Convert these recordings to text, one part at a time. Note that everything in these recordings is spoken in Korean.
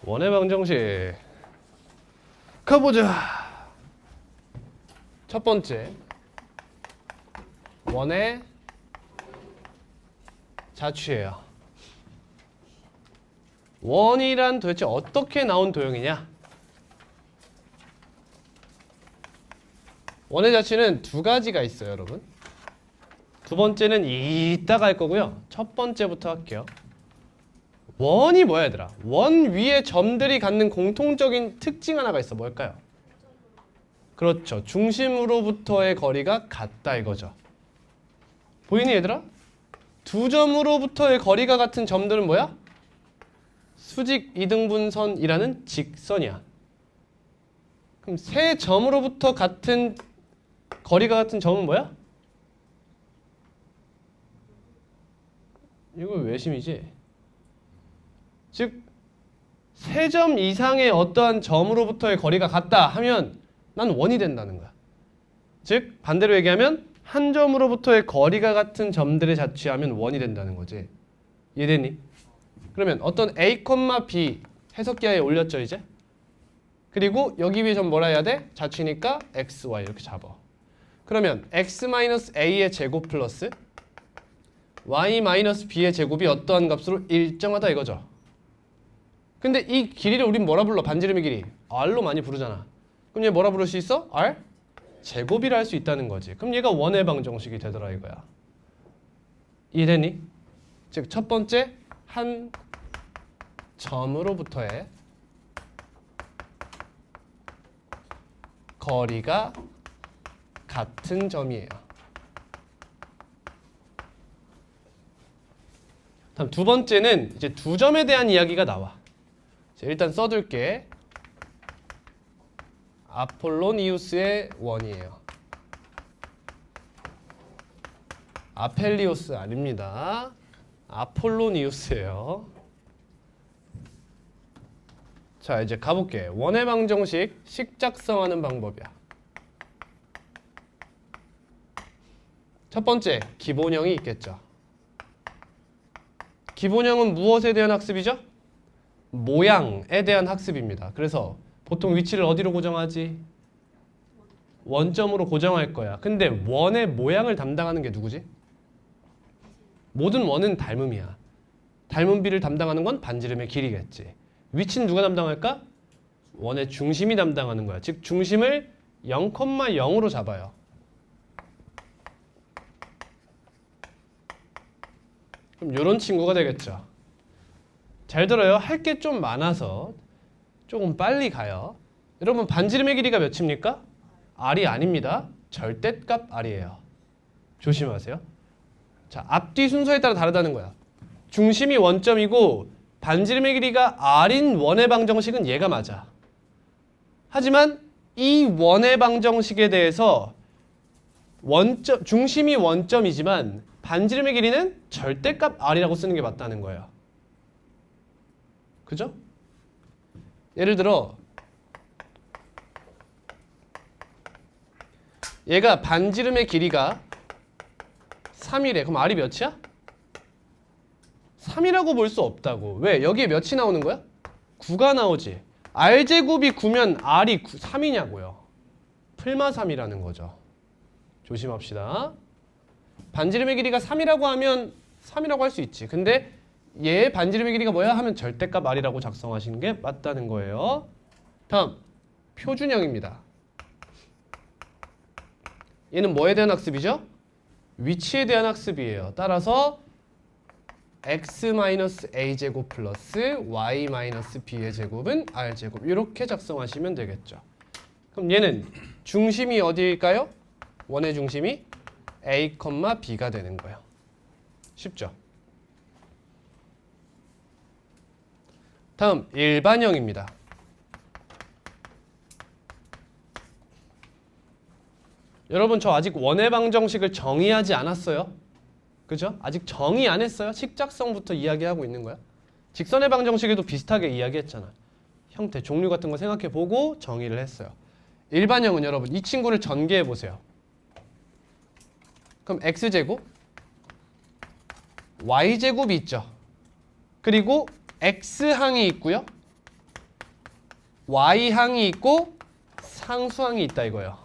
원의 방정식 가보자. 첫 번째, 원의 자취예요. 원이란 도대체 어떻게 나온 도형이냐? 원의 자취는 두 가지가 있어요, 여러분. 두 번째는 이따가 할 거고요. 첫 번째부터 할게요. 원이 뭐야, 얘들아? 원 위에 점들이 갖는 공통적인 특징 하나가 있어. 뭘까요? 그렇죠. 중심으로부터의 거리가 같다 이거죠. 보이니, 얘들아? 두 점으로부터의 거리가 같은 점들은 뭐야? 수직 이등분선이라는 직선이야. 그럼 세 점으로부터 같은 거리가 같은 점은 뭐야? 이거 외심이지? 즉, 세 점 이상의 어떠한 점으로부터의 거리가 같다 하면 난 원이 된다는 거야. 즉, 반대로 얘기하면 한 점으로부터의 거리가 같은 점들에 자취하면 원이 된다는 거지. 이해되니? 그러면 어떤 A, B 해석기하에 올렸죠, 이제? 그리고 여기 위에 점 뭐라 해야 돼? 자취니까 x, y 이렇게 잡아. 그러면 x-a의 제곱 플러스 y-b의 제곱이 어떠한 값으로 일정하다 이거죠. 근데 이 길이를 우린 뭐라 불러? 반지름의 길이 r로 많이 부르잖아. 그럼 얘 뭐라 부를 수 있어? r 제곱이라 할 수 있다는 거지. 그럼 얘가 원의 방정식이 되더라 이거야. 이해되니? 즉 첫 번째, 한 점으로부터의 거리가 같은 점이에요. 다음 두 번째는 이제 두 점에 대한 이야기가 나와. 자, 일단 써둘게. 아폴로니우스의 원이에요. 아펠리오스 아닙니다. 아폴로니우스예요. 자, 이제 가볼게. 원의 방정식 식작성하는 방법이야. 첫 번째, 기본형이 있겠죠. 기본형은 무엇에 대한 학습이죠? 모양에 대한 학습입니다. 그래서 보통 위치를 어디로 고정하지? 원점으로 고정할 거야. 근데 원의 모양을 담당하는 게 누구지? 모든 원은 닮음이야. 닮음비를 담당하는 건 반지름의 길이겠지. 위치는 누가 담당할까? 원의 중심이 담당하는 거야. 즉 중심을 0,0으로 잡아요. 그럼 이런 친구가 되겠죠. 잘 들어요. 할 게 좀 많아서 조금 빨리 가요. 여러분 반지름의 길이가 몇입니까? r이 아닙니다. 절대값 r이에요. 조심하세요. 자, 앞뒤 순서에 따라 다르다는 거야. 중심이 원점이고 반지름의 길이가 r인 원의 방정식은 얘가 맞아. 하지만 이 원의 방정식에 대해서 중심이 원점이지만 반지름의 길이는 절대값 r이라고 쓰는 게 맞다는 거예요. 그죠? 예를 들어 얘가 반지름의 길이가 3이래. 그럼 r이 몇이야? 3이라고 볼 수 없다고. 왜? 여기에 몇이 나오는 거야? 9가 나오지. r제곱이 9면 r이 3이냐고요. 풀마 3이라는 거죠. 조심합시다. 반지름의 길이가 3이라고 하면 3이라고 할 수 있지. 근데 얘 반지름의 길이가 뭐야? 하면 절대값 r이라고 작성하시는 게 맞다는 거예요. 다음, 표준형입니다. 얘는 뭐에 대한 학습이죠? 위치에 대한 학습이에요. 따라서 x-a제곱 플러스 y-b의 제곱은 r제곱 이렇게 작성하시면 되겠죠. 그럼 얘는 중심이 어디일까요? 원의 중심이 a, b가 되는 거예요. 쉽죠? 다음 일반형입니다. 여러분 저 아직 원의 방정식을 정의하지 않았어요. 그죠? 아직 정의 안 했어요. 식작성부터 이야기하고 있는 거야. 직선의 방정식에도 비슷하게 이야기했잖아. 형태, 종류 같은 거 생각해보고 정의를 했어요. 일반형은 여러분 이 친구를 전개해 보세요. 그럼 x제곱, y제곱이 있죠. 그리고 x항이 있고요. y항이 있고 상수항이 있다 이거예요.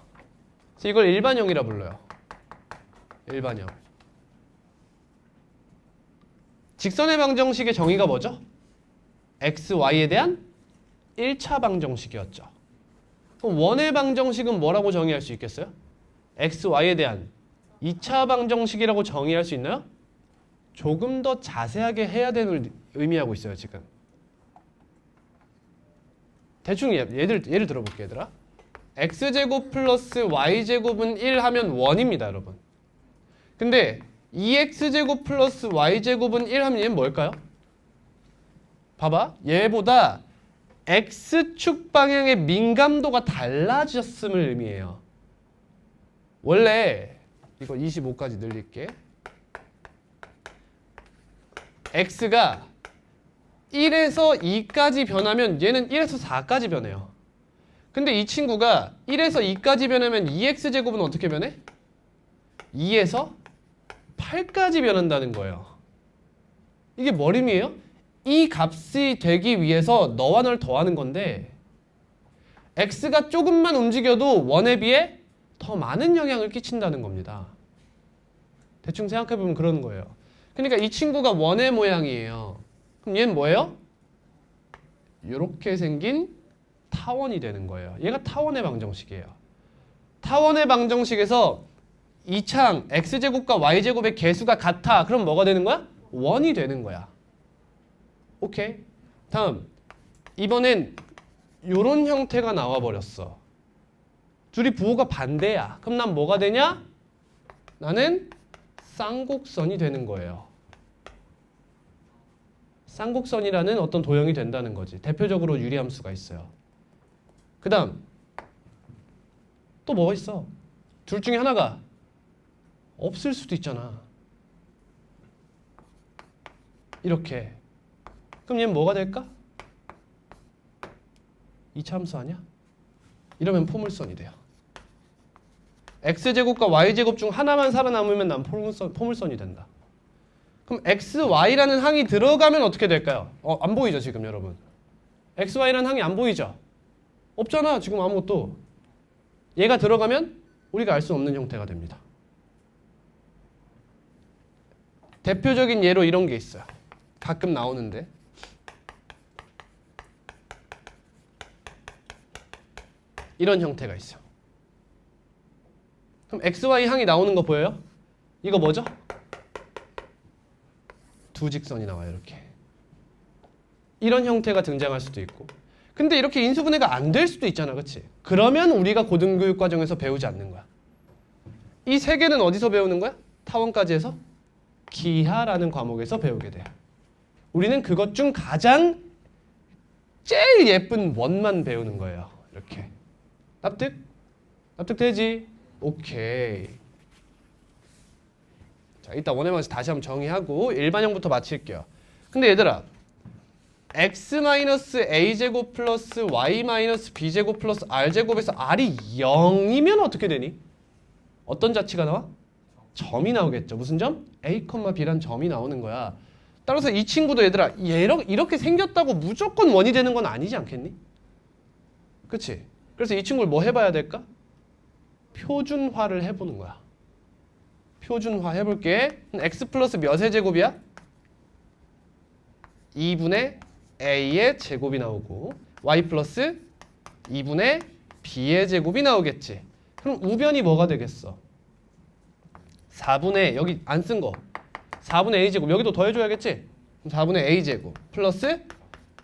그래서 이걸 일반형이라 불러요. 일반형. 직선의 방정식의 정의가 뭐죠? x, y에 대한 1차 방정식이었죠. 그럼 원의 방정식은 뭐라고 정의할 수 있겠어요? x, y에 대한 2차 방정식이라고 정의할 수 있나요? 조금 더 자세하게 해야 되는 의미하고 있어요, 지금. 대충 예를 들어볼게요, 얘들아. x제곱 플러스 y제곱은 1 하면 1입니다, 여러분. 근데 2x제곱 플러스 y제곱은 1 하면 얘는 뭘까요? 봐봐. 얘보다 x축 방향의 민감도가 달라졌음을 의미해요. 원래 이거 25까지 늘릴게. x가 1에서 2까지 변하면 얘는 1에서 4까지 변해요. 근데 이 친구가 1에서 2까지 변하면 2x제곱은 어떻게 변해? 2에서 8까지 변한다는 거예요. 이게 뭘 의미해요? 이 값이 되기 위해서 너와 널 더하는 건데 x가 조금만 움직여도 1에 비해 더 많은 영향을 끼친다는 겁니다. 대충 생각해보면 그러는 거예요. 그러니까 이 친구가 1의 모양이에요. 그럼 얘는 뭐예요? 이렇게 생긴 타원이 되는 거예요. 얘가 타원의 방정식이에요. 타원의 방정식에서 이 창 x제곱과 y제곱의 개수가 같아. 그럼 뭐가 되는 거야? 1이 되는 거야. 오케이. 다음. 이번엔 이런 형태가 나와버렸어. 둘이 부호가 반대야. 그럼 난 뭐가 되냐? 나는 쌍곡선이 되는 거예요. 쌍곡선이라는 어떤 도형이 된다는 거지. 대표적으로 유리함수가 있어요. 그 다음 또 뭐가 있어? 둘 중에 하나가 없을 수도 있잖아. 이렇게. 그럼 얘는 뭐가 될까? 이차함수 아니야? 이러면 포물선이 돼요. x제곱과 y제곱 중 하나만 살아남으면 난 포물선이 된다. 그럼 x, y라는 항이 들어가면 어떻게 될까요? 안 보이죠 지금 여러분? x, y라는 항이 안 보이죠? 없잖아 지금 아무것도. 얘가 들어가면 우리가 알 수 없는 형태가 됩니다. 대표적인 예로 이런 게 있어요. 가끔 나오는데 이런 형태가 있어. 그럼 x, y 항이 나오는 거 보여요? 이거 뭐죠? 두 직선이 나와요. 이렇게. 이런 형태가 등장할 수도 있고. 근데 이렇게 인수분해가 안 될 수도 있잖아. 그치? 그러면 우리가 고등교육 과정에서 배우지 않는 거야. 이 세 개는 어디서 배우는 거야? 타원까지 해서 기하라는 과목에서 배우게 돼요. 우리는 그것 중 가장 제일 예쁜 원만 배우는 거예요. 이렇게. 납득? 납득되지? 오케이. 자, 이따 원의 방식 다시 한번 정의하고 일반형부터 마칠게요. 근데 얘들아, x-a제곱 플러스 y-b제곱 플러스 r제곱에서 r이 0이면 어떻게 되니? 어떤 자치가 나와? 점이 나오겠죠. 무슨 점? a, b란 점이 나오는 거야. 따라서 이 친구도 얘들아 이렇게 생겼다고 무조건 원이 되는 건 아니지 않겠니? 그치? 그래서 이 친구를 뭐 해봐야 될까? 표준화를 해보는 거야. 표준화 해볼게. x 플러스 몇의 제곱이야? 2분의 a의 제곱이 나오고 y 플러스 2분의 b의 제곱이 나오겠지. 그럼 우변이 뭐가 되겠어? 4분의 여기 안 쓴 거 4분의 a제곱 여기도 더해줘야겠지? 그럼 4분의 a제곱 플러스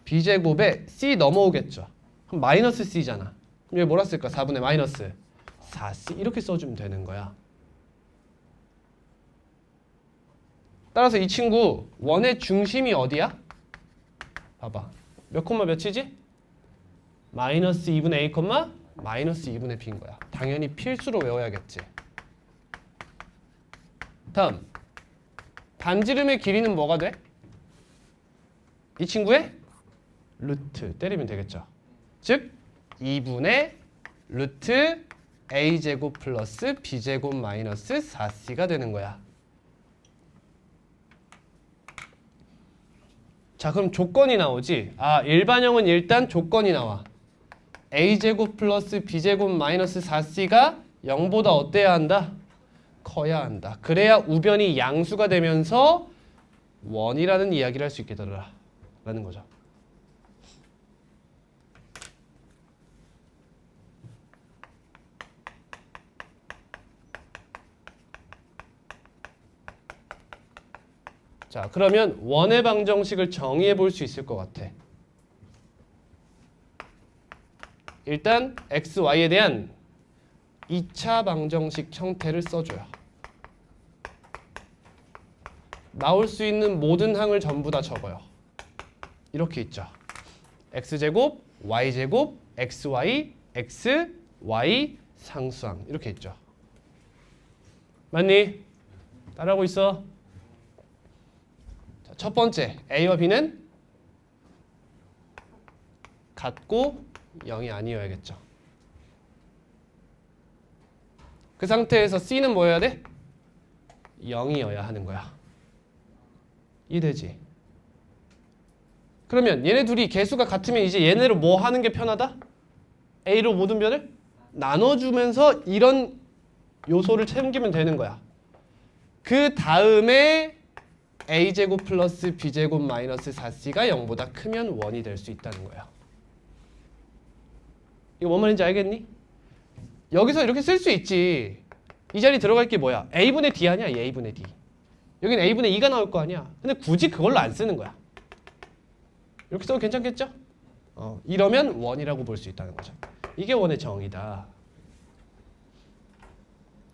b제곱에 c 넘어오겠죠. 그럼 마이너스 c잖아. 그럼 여기 뭐라 쓸까? 4분의 마이너스 4c 이렇게 써주면 되는 거야. 따라서 이 친구 원의 중심이 어디야? 봐봐. 몇 콤마 몇이지? 마이너스 2분의 a, 마이너스 2분의 b인 거야. 당연히 필수로 외워야겠지. 다음. 반지름의 길이는 뭐가 돼? 이 친구의 루트 때리면 되겠죠. 즉 2분의 루트 a제곱 플러스 b제곱 마이너스 4c가 되는 거야. 자, 그럼 조건이 나오지. 일반형은 일단 조건이 나와. a제곱 플러스 b제곱 마이너스 4c가 0보다 어때야 한다? 커야 한다. 그래야 우변이 양수가 되면서 원이라는 이야기를 할 수 있겠더라 라는 거죠. 자, 그러면 원의 방정식을 정의해 볼 수 있을 것 같아. 일단 x, y에 대한 2차 방정식 형태를 써줘요. 나올 수 있는 모든 항을 전부 다 적어요. 이렇게 있죠. x제곱, y제곱, xy, x, y 상수항 이렇게 있죠. 맞니? 따라하고 있어. 자, 첫 번째 a와 b는 같고 0이 아니어야겠죠. 그 상태에서 c는 뭐여야 돼? 0이어야 하는 거야. 이해되지? 그러면 얘네 둘이 개수가 같으면 이제 얘네로 뭐 하는 게 편하다? a로 모든 변을 나눠주면서 이런 요소를 챙기면 되는 거야. 그 다음에 a제곱 플러스 b제곱 마이너스 4c가 0보다 크면 1이 될 수 있다는 거야. 이거 뭔 말인지 알겠니? 여기서 이렇게 쓸 수 있지. 이 자리 들어갈 게 뭐야? a분의 d 아니야? a분의 d. 여기는 a분의 2가 나올 거 아니야. 근데 굳이 그걸로 안 쓰는 거야. 이렇게 써도 괜찮겠죠? 이러면 1이라고 볼 수 있다는 거죠. 이게 원의 정의다.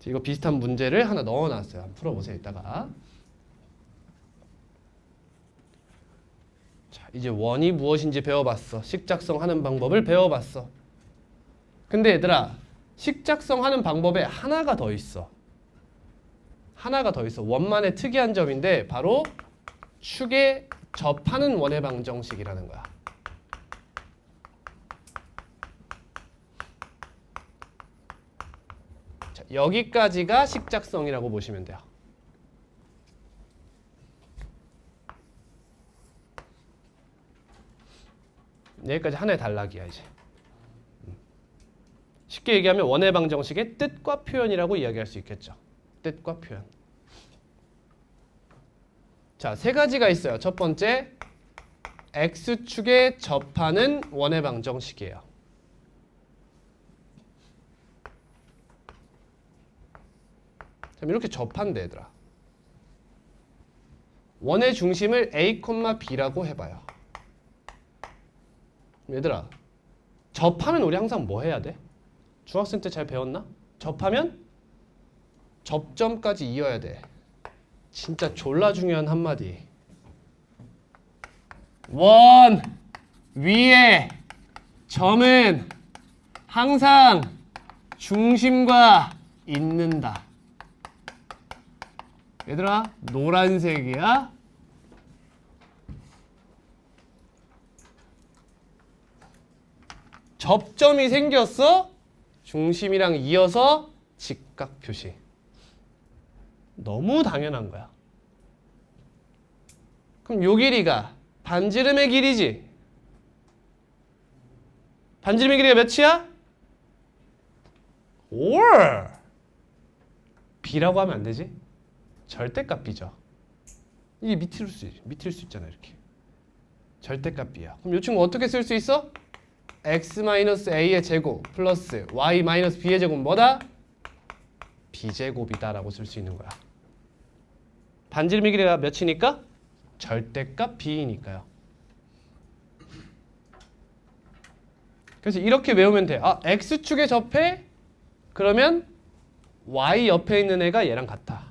이거 비슷한 문제를 하나 넣어놨어요. 한번 풀어보세요. 이따가. 자, 이제 원이 무엇인지 배워봤어. 식작성하는 방법을 배워봤어. 근데 얘들아, 식작성하는 방법에 하나가 더 있어. 하나가 더 있어. 원만의 특이한 점인데 바로 축에 접하는 원의 방정식이라는 거야. 자, 여기까지가 식작성이라고 보시면 돼요. 여기까지 하나의 단락이야 이제. 쉽게 얘기하면 원의 방정식의 뜻과 표현이라고 이야기할 수 있겠죠. 뜻과 표현. 자, 세 가지가 있어요. 첫 번째, x축에 접하는 원의 방정식이에요. 그럼 이렇게 접한대 얘들아. 원의 중심을 a, b라고 해봐요. 얘들아, 접하면 우리 항상 뭐 해야 돼? 중학생 때 잘 배웠나? 접하면 접점까지 이어야 돼. 진짜 졸라 중요한 한마디. 원 위에 점은 항상 중심과 있는다. 얘들아, 노란색이야. 접점이 생겼어? 중심이랑 이어서 직각 표시. 너무 당연한 거야. 그럼 요 길이가 반지름의 길이지. 반지름의 길이가 몇이야? 5. b라고 하면 안 되지? 절대값 b죠. 이게 밑일 수 있잖아 이렇게. 절대값 b야. 그럼 이 친구 어떻게 쓸 수 있어? x-a의 제곱 플러스 y-b의 제곱 뭐다? b제곱이다라고 쓸 수 있는 거야. 반지름의 길이가 몇이니까? 절대값 b이니까요. 그래서 이렇게 외우면 돼. 아, x축에 접해? 그러면 y 옆에 있는 애가 얘랑 같아.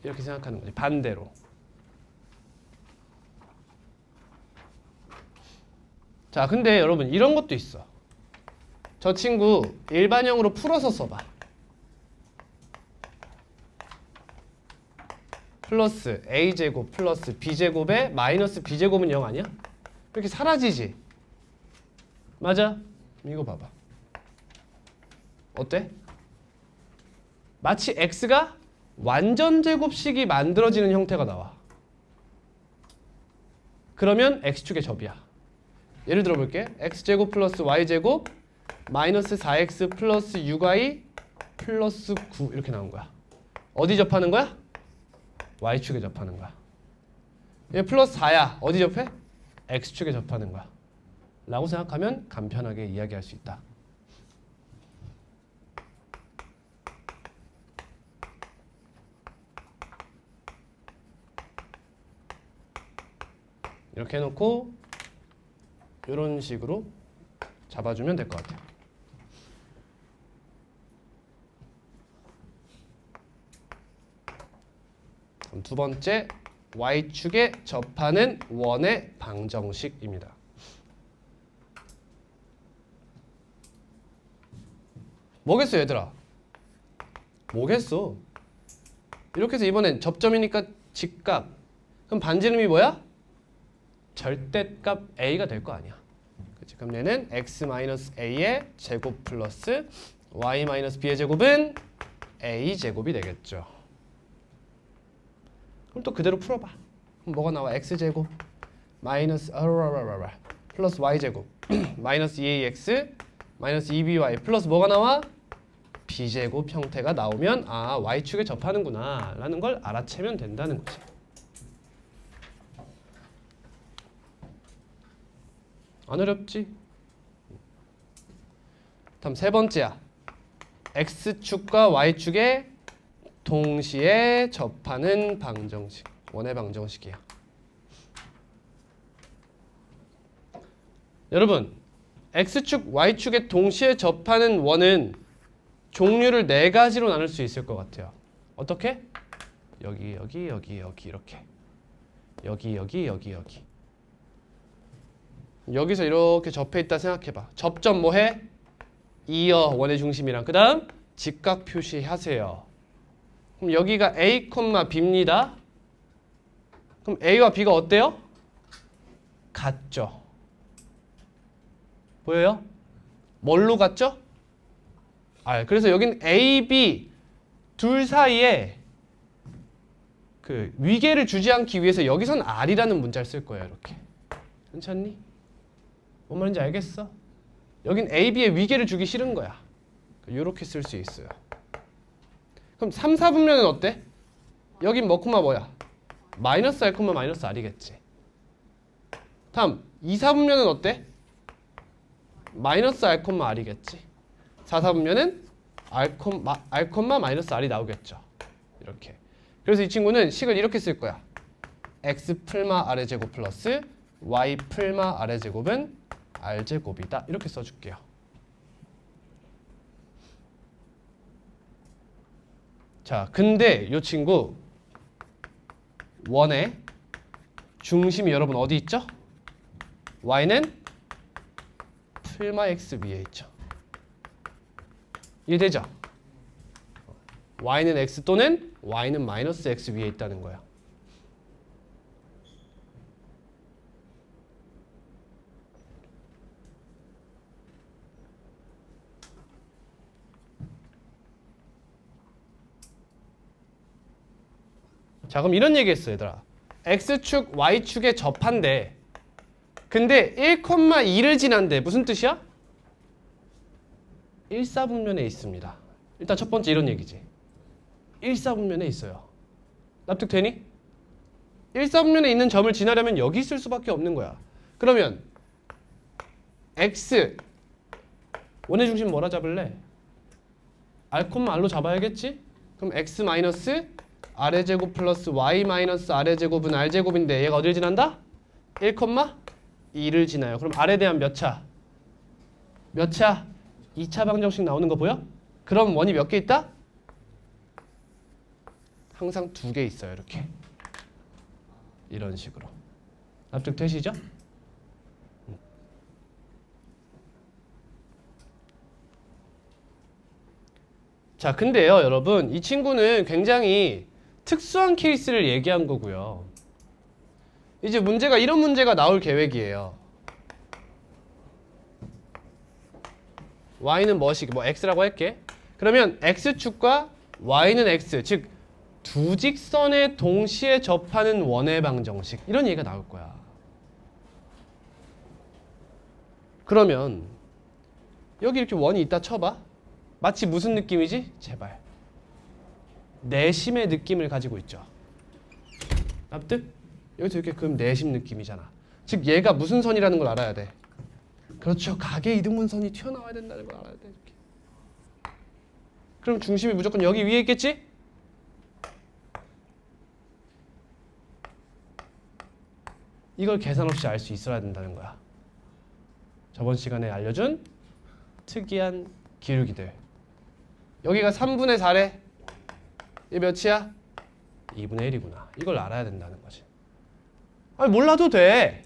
이렇게 생각하는 거지. 반대로. 자, 근데 여러분 이런 것도 있어. 저 친구 일반형으로 풀어서 써봐. 플러스 a제곱 플러스 b제곱에 마이너스 b제곱은 0 아니야? 이렇게 사라지지? 맞아? 이거 봐봐. 어때? 마치 x가 완전 제곱식이 만들어지는 형태가 나와. 그러면 x축의 접이야. 예를 들어 볼게. x제곱 플러스 y제곱 마이너스 4x 플러스 6y 플러스 9 이렇게 나온 거야. 어디 접하는 거야? y축에 접하는 거야. 얘 플러스 4야. 어디 접해? x축에 접하는 거야. 라고 생각하면 간편하게 이야기할 수 있다. 이렇게 해놓고 이런 식으로 잡아주면 될 것 같아요. 그럼 두 번째, y축에 접하는 원의 방정식입니다. 뭐겠어 얘들아? 뭐겠어? 이렇게 해서 이번엔 접점이니까 직각. 그럼 반지름이 뭐야? 절대값 a가 될 거 아니야. 그치? 그럼 얘는 x-a의 제곱 플러스 y-b의 제곱은 a제곱이 되겠죠. 그럼 또 그대로 풀어봐. 그럼 뭐가 나와? x제곱 마이너스 플러스 y제곱 마이너스 2ax 마이너스 2by 플러스 뭐가 나와? b제곱 형태가 나오면 아 y축에 접하는구나 라는 걸 알아채면 된다는 거지. 안 어렵지? 다음 세 번째야. x축과 y축에 동시에 접하는 방정식. 원의 방정식이야. 여러분, x축, y축에 동시에 접하는 원은 종류를 네 가지로 나눌 수 있을 것 같아요. 어떻게? 여기, 여기, 여기, 여기 이렇게. 여기, 여기, 여기, 여기. 여기서 이렇게 접해 있다 생각해봐. 접점 뭐해? 이어 원의 중심이랑 그 다음 직각 표시하세요. 그럼 여기가 A, B입니다. 그럼 A와 B가 어때요? 같죠? 보여요? 뭘로 같죠? 그래서 여긴 A, B 둘 사이에 그 위계를 주지 않기 위해서 여기선 R이라는 문자를 쓸 거예요. 이렇게. 괜찮니? 뭔 말인지 알겠어? 여긴 A, B의 위계를 주기 싫은 거야. 이렇게 쓸 수 있어요. 그럼 3, 4분면은 어때? 여긴 뭐야? 마이너스 R, 마이너스 R이겠지. 다음 2, 4분면은 어때? 마이너스 R, R이겠지. 4, 4분면은 R, 마이너스 R이 나오겠죠. 이렇게. 그래서 이 친구는 식을 이렇게 쓸 거야. X 풀마 R의 제곱 플러스 Y 풀마 R의 제곱은 R제곱이다. 이렇게 써줄게요. 자, 근데 이 친구 원의 중심이 여러분 어디 있죠? Y는 풀마 X 위에 있죠. 이해되죠? Y는 X 또는 Y는 마이너스 X 위에 있다는 거야. 자, 그럼 이런 얘기 했어 얘들아. X축, Y축에 접한대. 근데 1,2를 지난대. 무슨 뜻이야? 1사분면에 있습니다. 일단 첫 번째 이런 얘기지. 1사분면에 있어요. 납득되니? 1사분면에 있는 점을 지나려면 여기 있을 수밖에 없는 거야. 그러면 X 원의 중심 뭐라 잡을래? R, R로 잡아야겠지? 그럼 X 마이너스 R의 제곱 플러스 Y 마이너스 R의 제곱은 R제곱인데 얘가 어딜 지난다? 1,2를 지나요. 그럼 R에 대한 몇 차? 몇 차? 2차 방정식 나오는 거 보여? 그럼 원이 몇 개 있다? 항상 2개 있어요. 이렇게. 이런 식으로. 납득되시죠? 자, 근데요, 여러분. 이 친구는 굉장히 특수한 케이스를 얘기한 거고요. 이제 문제가 이런 문제가 나올 계획이에요. y는 뭐 x라고 할게. 그러면 x축과 y는 x, 즉 두 직선에 동시에 접하는 원의 방정식 이런 얘기가 나올 거야. 그러면 여기 이렇게 원이 있다 쳐봐. 마치 무슨 느낌이지? 제발. 내심의 느낌을 가지고 있죠. 납득? 여기서 이렇게 그럼 내심 느낌이잖아. 즉 얘가 무슨 선이라는 걸 알아야 돼. 그렇죠. 가계 이등분선이 튀어나와야 된다는 걸 알아야 돼. 이렇게. 그럼 중심이 무조건 여기 위에 있겠지? 이걸 계산 없이 알 수 있어야 된다는 거야. 저번 시간에 알려준 특이한 기울기들. 여기가 3분의 4래. 이게 몇이야? 2분의 1이구나. 이걸 알아야 된다는 거지. 아니 몰라도 돼.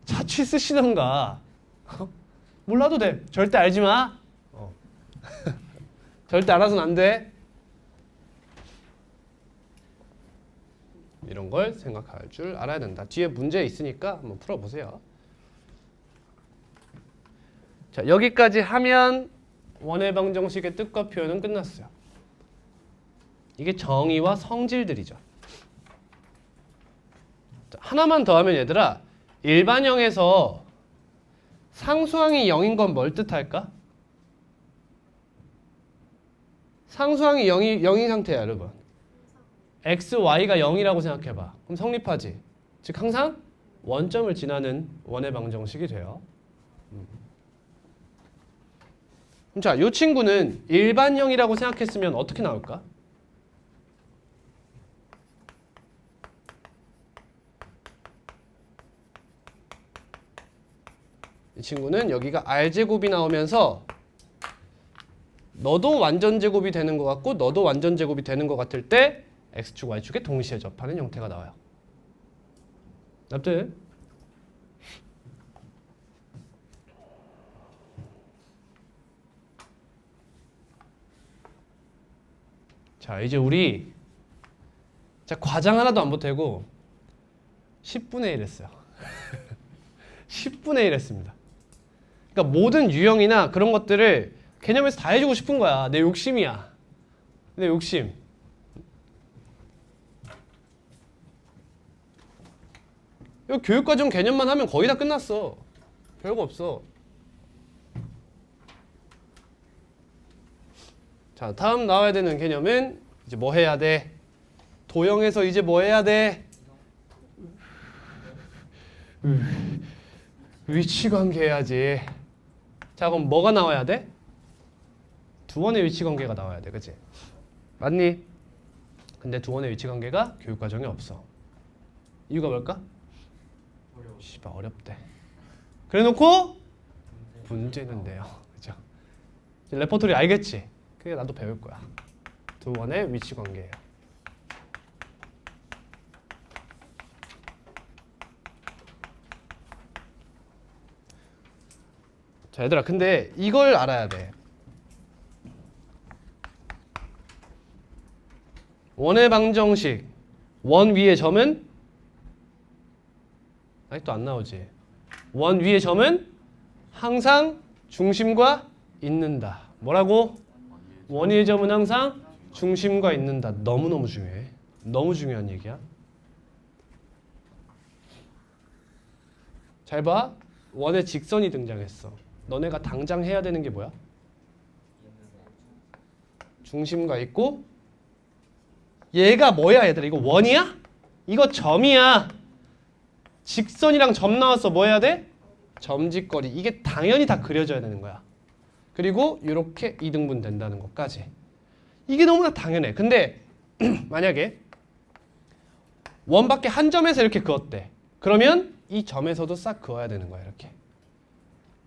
자취 쓰시던가. 몰라도 돼. 절대 알지 마. 절대 알아서는 안 돼. 이런 걸 생각할 줄 알아야 된다. 뒤에 문제 있으니까 한번 풀어보세요. 자, 여기까지 하면 원의 방정식의 뜻과 표현은 끝났어요. 이게 정의와 성질들이죠. 자, 하나만 더 하면 얘들아, 일반형에서 상수항이 0인 건 뭘 뜻할까? 상수항이 0인 상태야, 여러분. x, y가 0이라고 생각해봐. 그럼 성립하지. 즉 항상 원점을 지나는 원의 방정식이 돼요. 그럼 자, 이 친구는 일반형이라고 생각했으면 어떻게 나올까? 이 친구는 여기가 r제곱이 나오면서 너도 완전제곱이 되는 것 같고 너도 완전제곱이 되는 것 같을 때 x축, y축에 동시에 접하는 형태가 나와요. 납득? 자, 이제 우리 자, 과장 하나도 안 보태고 10분의 1 했어요. 10분의 1 했습니다. 그러니까 모든 유형이나 그런 것들을 개념에서 다 해주고 싶은 거야. 내 욕심이야. 내 욕심. 이 교육과정 개념만 하면 거의 다 끝났어. 별거 없어. 자, 다음 나와야 되는 개념은 이제 뭐 해야 돼? 도형에서 이제 뭐 해야 돼? 위치관계 해야지. 자, 그럼 뭐가 나와야 돼? 두 원의 위치관계가 나와야 돼. 그치? 맞니? 근데 두 원의 위치관계가 교육과정에 없어. 이유가 뭘까? 씨발 어렵대. 그래놓고 문제는 돼요. 그죠? 레퍼토리 알겠지? 그게 나도 배울 거야. 두 원의 위치관계예요. 자, 얘들아, 근데 이걸 알아야 돼. 원의 방정식 원 위의 점은 아직도 안 나오지. 원 위의 점은 항상 중심과 있는다. 뭐라고? 원 위의 점은 항상 중심과 있는다. 너무너무 중요해. 너무 중요한 얘기야. 잘 봐. 원의 직선이 등장했어. 너네가 당장 해야 되는 게 뭐야? 중심과 있고 얘가 뭐야 얘들아? 이거 원이야? 이거 점이야. 직선이랑 점 나왔어. 뭐 해야 돼? 점직거리. 이게 당연히 다 그려져야 되는 거야. 그리고 이렇게 이등분 된다는 것까지. 이게 너무나 당연해. 근데 만약에 원밖에 한 점에서 이렇게 그었대. 그러면 이 점에서도 싹 그어야 되는 거야. 이렇게.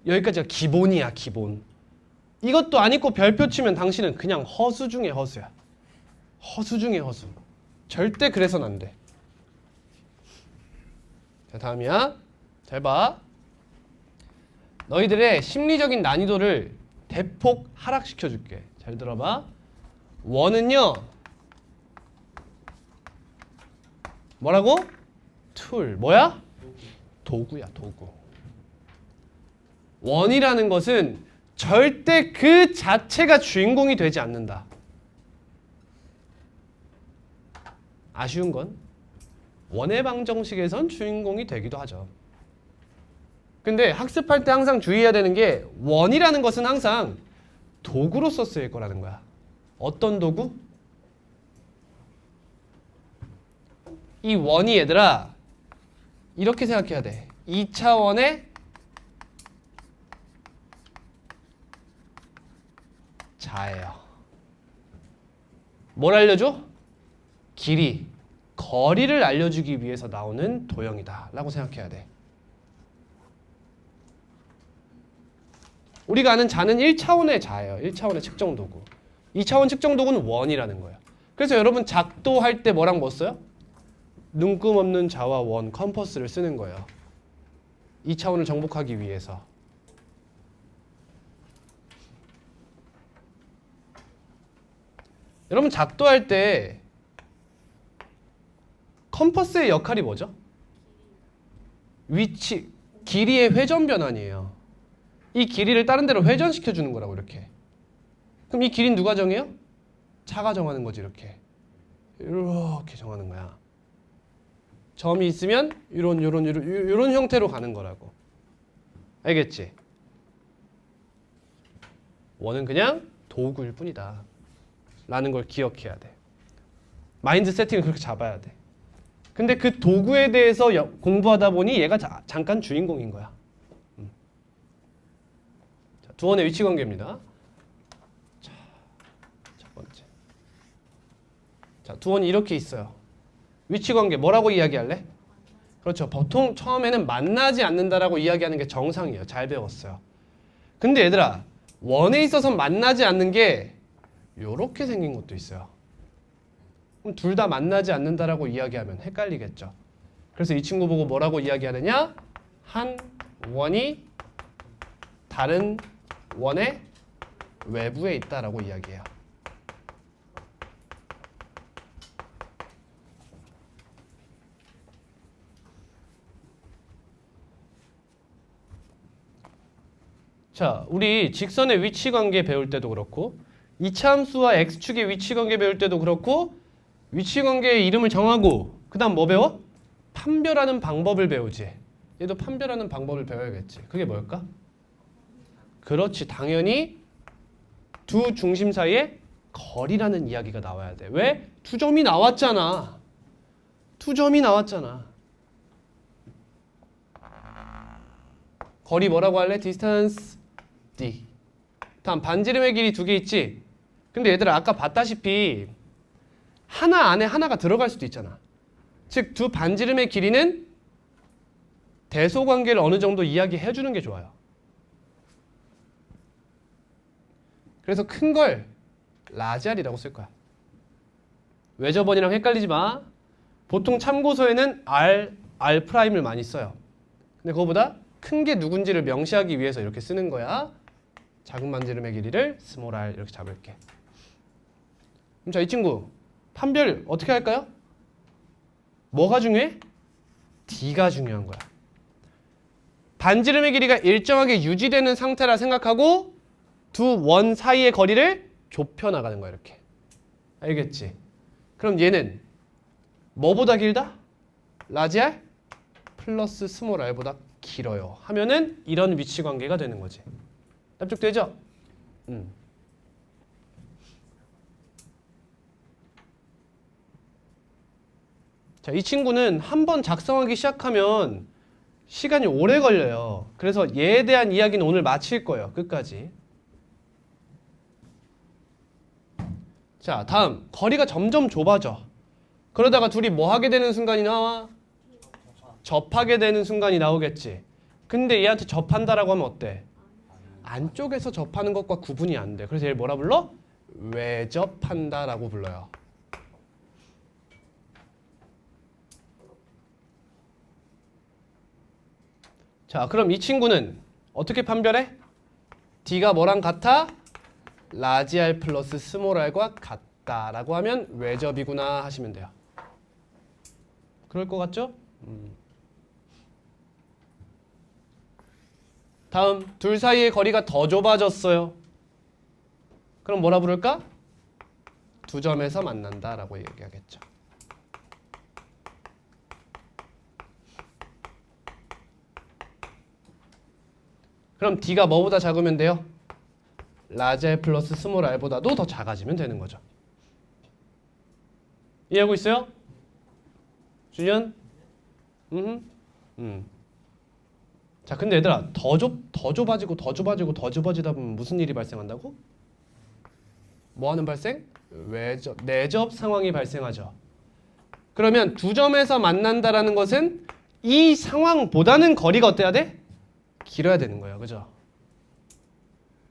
여기까지가 기본이야. 기본. 이것도 안 있고 별표 치면 당신은 그냥 허수 중에 허수야. 허수 중에 허수. 절대 그래서는 안 돼. 자, 다음이야. 잘 봐. 너희들의 심리적인 난이도를 대폭 하락시켜 줄게. 잘 들어봐. 원은요. 뭐라고? 툴. 뭐야? 도구야, 도구. 원이라는 것은 절대 그 자체가 주인공이 되지 않는다. 아쉬운 건 원의 방정식에선 주인공이 되기도 하죠. 근데 학습할 때 항상 주의해야 되는 게 원이라는 것은 항상 도구로서 쓰일 거라는 거야. 어떤 도구? 이 원이 얘들아 이렇게 생각해야 돼. 2차원의 자예요. 뭘 알려줘? 길이, 거리를 알려주기 위해서 나오는 도형이다 라고 생각해야 돼. 우리가 아는 자는 1차원의 자예요. 1차원의 측정 도구. 2차원 측정 도구는 원이라는 거예요. 그래서 여러분 작도할 때 뭐랑 뭐 써요? 눈금 없는 자와 원, 컴퍼스를 쓰는 거예요. 2차원을 정복하기 위해서. 여러분 작도할 때 컴퍼스의 역할이 뭐죠? 위치, 길이의 회전 변환이에요. 이 길이를 다른 데로 회전시켜 주는 거라고 이렇게. 그럼 이 길이는 누가 정해요? 차가 정하는 거지 이렇게. 이렇게 정하는 거야. 점이 있으면 이런 형태로 가는 거라고. 알겠지? 원은 그냥 도구일 뿐이다 라는 걸 기억해야 돼. 마인드 세팅을 그렇게 잡아야 돼. 근데 그 도구에 대해서 공부하다 보니 얘가 잠깐 주인공인 거야. 자, 두원의 위치 관계입니다. 자, 첫 번째. 자, 두원이 이렇게 있어요. 위치 관계 뭐라고 이야기할래? 그렇죠. 보통 처음에는 만나지 않는다라고 이야기하는 게 정상이에요. 잘 배웠어요. 근데 얘들아, 원에 있어서 만나지 않는 게 요렇게 생긴 것도 있어요. 그럼 둘 다 만나지 않는다라고 이야기하면 헷갈리겠죠. 그래서 이 친구 보고 뭐라고 이야기하느냐? 한 원이 다른 원의 외부에 있다라고 이야기해요. 자, 우리 직선의 위치 관계 배울 때도 그렇고 이차함수와 x축의 위치 관계 배울 때도 그렇고 위치 관계의 이름을 정하고 그 다음 뭐 배워? 판별하는 방법을 배우지. 얘도 판별하는 방법을 배워야겠지. 그게 뭘까? 그렇지. 당연히 두 중심 사이에 거리라는 이야기가 나와야 돼. 왜? 투점이 나왔잖아. 투점이 나왔잖아. 거리 뭐라고 할래? distance d. 다음 반지름의 길이 두 개 있지? 근데 얘들아 아까 봤다시피 하나 안에 하나가 들어갈 수도 있잖아. 즉 두 반지름의 길이는 대소관계를 어느 정도 이야기해 주는 게 좋아요. 그래서 큰 걸 라지알이라고 쓸 거야. 외접원이랑 헷갈리지 마. 보통 참고서에는 R'을 많이 써요. 근데 그거보다 큰 게 누군지를 명시하기 위해서 이렇게 쓰는 거야. 작은 반지름의 길이를 스몰 r 이렇게 잡을게. 그럼 자, 이 친구 판별 어떻게 할까요? 뭐가 중요해? D가 중요한 거야. 반지름의 길이가 일정하게 유지되는 상태라 생각하고 두 원 사이의 거리를 좁혀 나가는 거야 이렇게. 알겠지? 그럼 얘는 뭐보다 길다? 라지 R 플러스 스몰 r보다 길어요 하면은 이런 위치 관계가 되는 거지. 납득되죠? 자, 이 친구는 한번 작성하기 시작하면 시간이 오래 걸려요. 그래서 얘에 대한 이야기는 오늘 마칠 거예요. 끝까지. 자, 다음 거리가 점점 좁아져. 그러다가 둘이 뭐 하게 되는 순간이 나와? 접하게 되는 순간이 나오겠지. 근데 얘한테 접한다라고 하면 어때? 안쪽에서 접하는 것과 구분이 안 돼. 그래서 얘를 뭐라 불러? 외접한다라고 불러요. 자, 그럼 이 친구는 어떻게 판별해? D가 뭐랑 같아? 라지 R 플러스 스몰 r과 같다라고 하면 외접이구나 하시면 돼요. 그럴 것 같죠? 다음, 둘 사이의 거리가 더 좁아졌어요. 그럼 뭐라 부를까? 두 점에서 만난다라고 얘기하겠죠. 그럼 D가 뭐보다 작으면 돼요? 라지 R 플러스 스몰 r보다도 더 작아지면 되는 거죠. 이해하고 있어요? 준현? 자, 근데 얘들아 더 좁아지고 더 좁아지다 보면 무슨 일이 발생한다고? 뭐 하는 발생? 내접 상황이 발생하죠. 그러면 두 점에서 만난다라는 것은 이 상황보다는 거리가 어때야 돼? 길어야 되는 거예요. 그죠?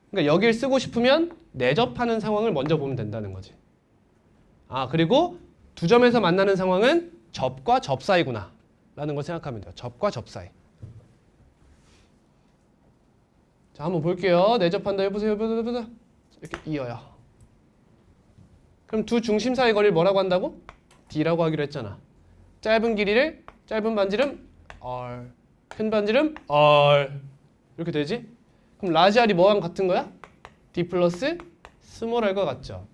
그러니까 여길 쓰고 싶으면 내접하는 상황을 먼저 보면 된다는 거지. 아, 그리고 두 점에서 만나는 상황은 접과 접 사이구나 라는 걸 생각하면 돼요. 접과 접 사이. 자, 한번 볼게요. 내접한다. 해보세요. 이렇게 이어요. 그럼 두 중심 사이 거리를 뭐라고 한다고? D라고 하기로 했잖아. 짧은 길이를 짧은 반지름 R, 큰 반지름 R 이렇게 되지? 그럼 라지 R이 뭐랑 같은 거야? D 플러스 스몰 R과 같죠.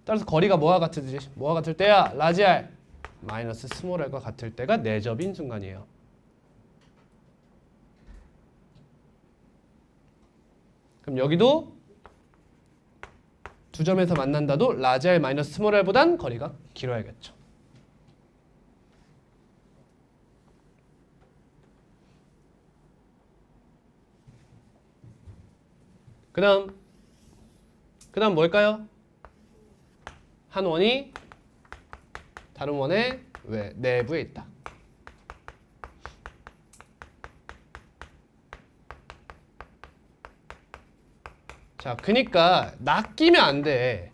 따라서 거리가 뭐와 같을지? 뭐와 같을 때야? 라지 R 마이너스 스몰 R과 같을 때가 내접인 순간이에요. 그럼 여기도 두 점에서 만난다도 라지 R 마이너스 스몰 R보단 거리가 길어야겠죠. 그 다음 뭘까요? 한 원이 다른 원의 내부에 있다. 자, 그니까 낚이면 안 돼.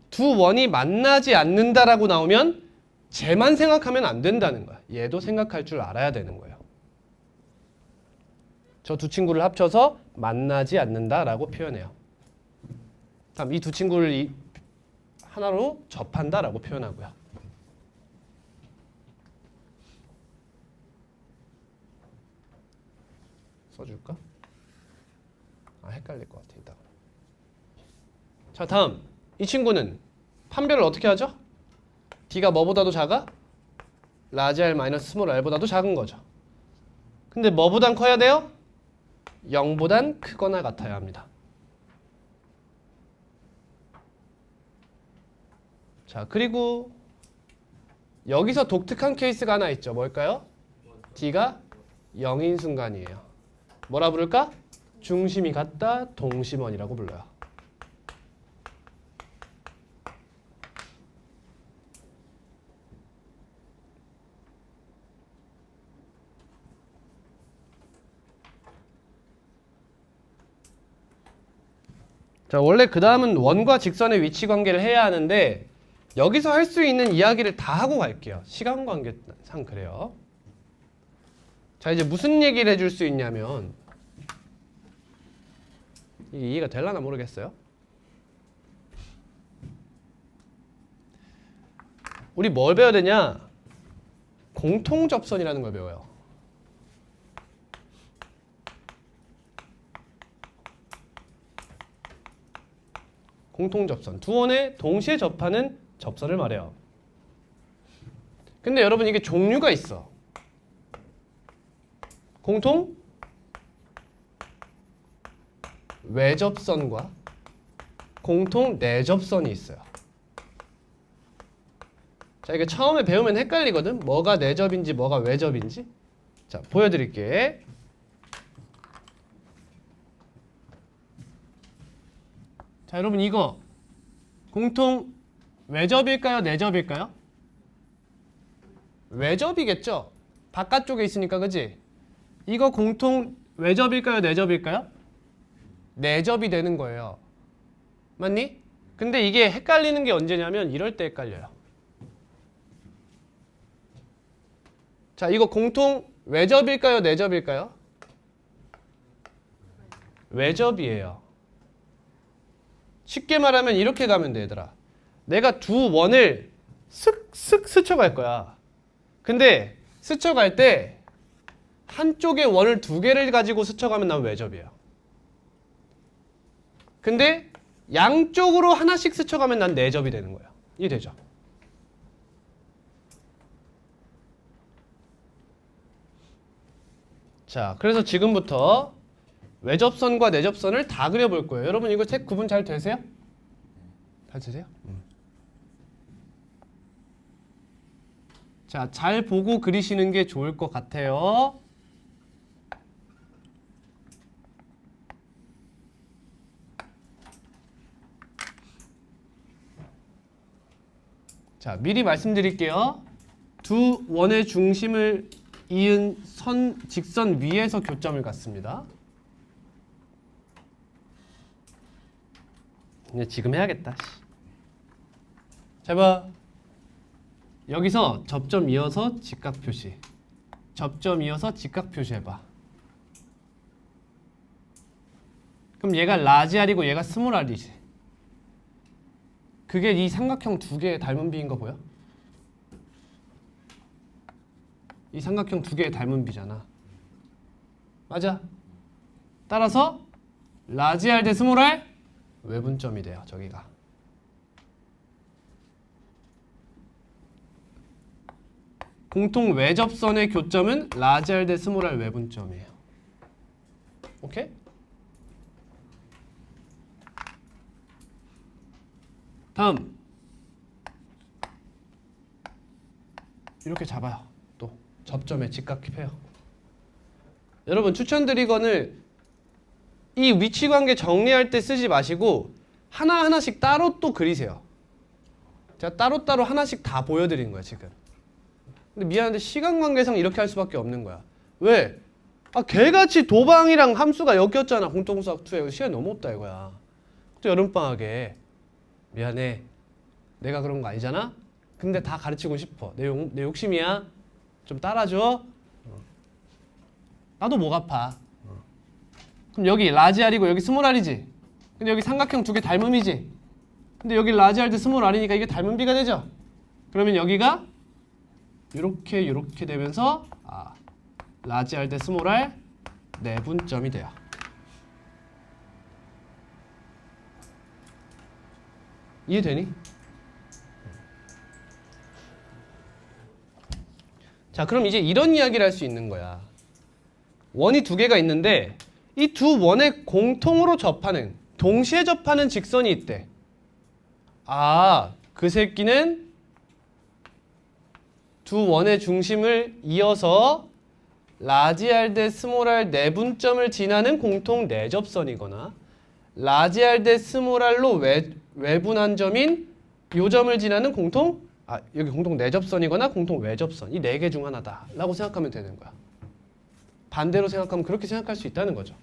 두 원이 만나지 않는다라고 나오면 쟤만 생각하면 안 된다는 거야. 얘도 생각할 줄 알아야 되는 거예요. 저 두 친구를 합쳐서 만나지 않는다라고 표현해요. 다음 이 두 친구를 하나로 접한다라고 표현하고요. 써줄까? 아, 헷갈릴 것 같아. 이따가. 자, 다음 이 친구는 판별을 어떻게 하죠? D가 뭐보다도 작아? 라지 R 마이너스 스몰 R보다도 작은 거죠. 근데 뭐보단 커야 돼요? 0보단 크거나 같아야 합니다. 자, 그리고 여기서 독특한 케이스가 하나 있죠. 뭘까요? D가 0인 순간이에요. 뭐라 부를까? 중심이 같다 동심원이라고 불러요. 자, 원래 그 다음은 원과 직선의 위치 관계를 해야 하는데 여기서 할 수 있는 이야기를 다 하고 갈게요. 시간 관계상 그래요. 자, 이제 무슨 얘기를 해줄 수 있냐면 이게 이해가 되려나 모르겠어요. 우리 뭘 배워야 되냐? 공통접선이라는 걸 배워요. 공통접선. 두 원에 동시에 접하는 접선을 말해요. 근데 여러분 이게 종류가 있어. 공통 외접선과 공통 내접선이 있어요. 자, 이게 처음에 배우면 헷갈리거든. 뭐가 내접인지 뭐가 외접인지. 자, 보여드릴게. 자, 여러분 이거 공통 외접일까요? 내접일까요? 외접이겠죠? 바깥쪽에 있으니까, 그지? 이거 공통 외접일까요? 내접일까요? 내접이 되는 거예요. 맞니? 근데 이게 헷갈리는 게 언제냐면 이럴 때 헷갈려요. 자, 이거 공통 외접일까요? 내접일까요? 외접이에요. 쉽게 말하면 이렇게 가면 돼, 얘들아. 내가 두 원을 슥슥 스쳐갈 거야. 근데 스쳐갈 때 한쪽에 원을 두 개를 가지고 스쳐가면 난 외접이에요. 근데 양쪽으로 하나씩 스쳐가면 난 내접이 되는 거예요. 이해되죠? 자, 그래서 지금부터 외접선과 내접선을 다 그려볼 거예요. 여러분 이거 색 구분 잘 되세요? 잘 되세요? 자, 잘 보고 그리시는 게 좋을 것 같아요. 자, 미리 말씀드릴게요. 두 원의 중심을 이은 직선 위에서 교점을 갖습니다. 이제 지금 해야겠다. 잘 봐. 여기서 접점 이어서 직각 표시. 접점 이어서 직각 표시해봐. 그럼 얘가 라지 R이고 얘가 스몰 R이지. 그게 이 삼각형 두 개의 닮은 비인 거 보여? 이 삼각형 두 개의 닮은 비잖아. 맞아. 따라서 라지 R 대 스몰 R 외분점이 돼요. 저기가. 공통 외접선의 교점은 라지 R 대 스몰 R 외분점이에요. 오케이? 다음 이렇게 잡아요. 또 접점에 직각해요. 여러분 추천드리건을 이 위치관계 정리할 때 쓰지 마시고 하나하나씩 따로 또 그리세요. 제가 따로따로 하나씩 다 보여드리는 거야 지금. 근데 미안한데 시간 관계상 이렇게 할 수밖에 없는 거야. 왜? 아 개같이 도방이랑 함수가 엮였잖아. 공통수학 2에 시간이 너무 없다 이거야. 또 여름방학에 미안해. 내가 그런 거 아니잖아? 근데 다 가르치고 싶어. 내 욕심이야. 좀 따라줘. 나도 목 아파. 그럼 여기 라지 R이고 여기 스몰 R이지. 근데 여기 삼각형 두 개 닮음이지. 근데 여기 라지 R 대 스몰 R이니까 이게 닮은 비가 되죠. 그러면 여기가 이렇게 되면서 라지 R 대 스몰 R 내분점이 돼요. 이해되니? 자, 그럼 이제 이런 이야기를 할 수 있는 거야. 원이 두 개가 있는데 이 두 원에 공통으로 접하는, 동시에 접하는 직선이 있대. 그 새끼는 두 원의 중심을 이어서 라지 R 대 스몰 R 내분점을 지나는 공통 내접선이거나 라지 R 대 스몰 R로 외분한 점인 요 점을 지나는 여기 공통 내접선이거나 공통 외접선, 이 네 개 중 하나다 라고 생각하면 되는 거야. 반대로 생각하면 그렇게 생각할 수 있다는 거죠.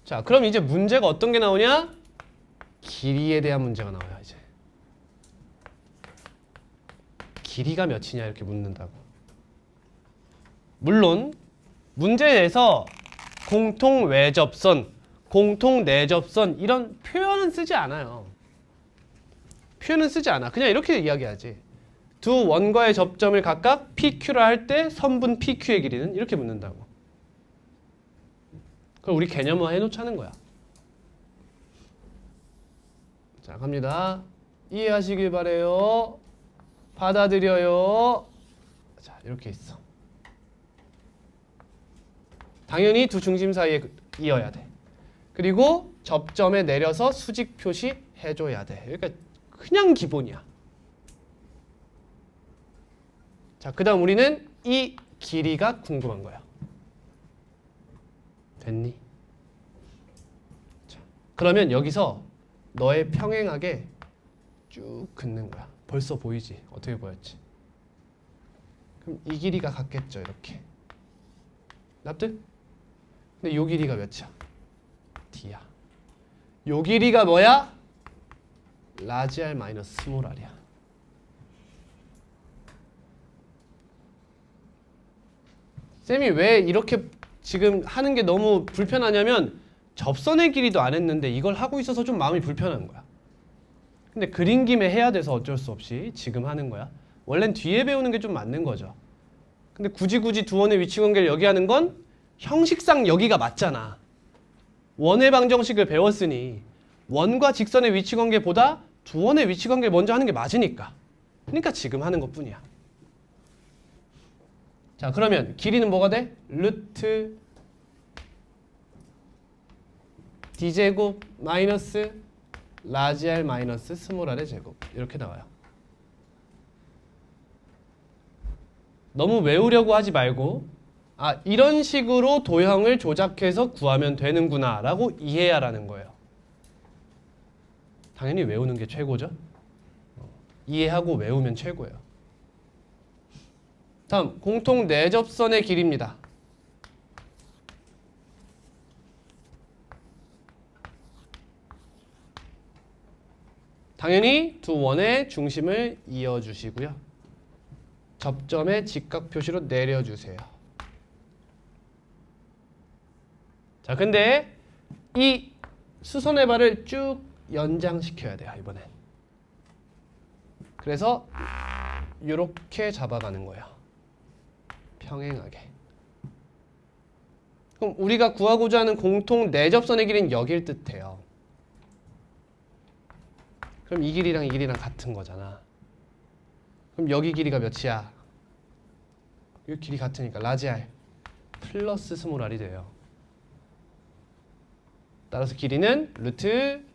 자, 그럼 이제 문제가 어떤 게 나오냐? 길이에 대한 문제가 나와요. 이제 길이가 몇이냐 이렇게 묻는다고. 물론 문제에서 공통 외접선, 공통 내접선 이런 표현은 쓰지 않아요. 표현은 쓰지 않아. 그냥 이렇게 이야기하지. 두 원과의 접점을 각각 PQ라 할 때 선분 PQ의 길이는 이렇게 묻는다고. 그걸 우리 개념화 해놓자는 거야. 자, 갑니다. 이해하시길 바래요. 받아들여요. 자, 이렇게 있어. 당연히 두 중심 사이에 이어야 돼. 그리고 접점에 내려서 수직 표시 해줘야 돼. 그러니까 그냥 기본이야. 자, 그 다음 우리는 이 길이가 궁금한 거야. 됐니? 자, 그러면 여기서 너의 평행하게 쭉 긋는 거야. 벌써 보이지? 어떻게 보였지? 그럼 이 길이가 같겠죠, 이렇게. 납득? 근데 요 길이가 몇이야? D야. 요 길이가 뭐야? 라지 R 마이너스 스몰 R이야. 쌤이 왜 이렇게 지금 하는 게 너무 불편하냐면 접선의 길이도 안 했는데 이걸 하고 있어서 좀 마음이 불편한 거야. 근데 그린 김에 해야 돼서 어쩔 수 없이 지금 하는 거야. 원래는 뒤에 배우는 게 좀 맞는 거죠. 근데 굳이 두 원의 위치 관계를 여기 하는 건 형식상 여기가 맞잖아. 원의 방정식을 배웠으니 원과 직선의 위치 관계보다 두 원의 위치 관계를 먼저 하는 게 맞으니까. 그러니까 지금 하는 것뿐이야. 자, 그러면 길이는 뭐가 돼? 루트 d제곱 마이너스 라지 r 마이너스 스몰 r의 제곱 이렇게 나와요. 너무 외우려고 하지 말고 이런 식으로 도형을 조작해서 구하면 되는구나 라고 이해하라는 거예요. 당연히 외우는 게 최고죠. 이해하고 외우면 최고예요. 다음 공통 내접선의 길이입니다. 당연히 두 원의 중심을 이어주시고요. 접점의 직각 표시로 내려주세요. 자, 근데 이 수선의 발을 쭉 연장시켜야 돼요, 이번엔. 그래서 이렇게 잡아가는 거예요. 평행하게. 그럼 우리가 구하고자 하는 공통 내접선의 길이는 여길 뜻해요. 그럼 이 길이랑 이 길이랑 같은 거잖아. 그럼 여기 길이가 몇이야? 이 길이 같으니까 라지 r 플러스 스몰 r이 돼요. 따라서 길이는 루트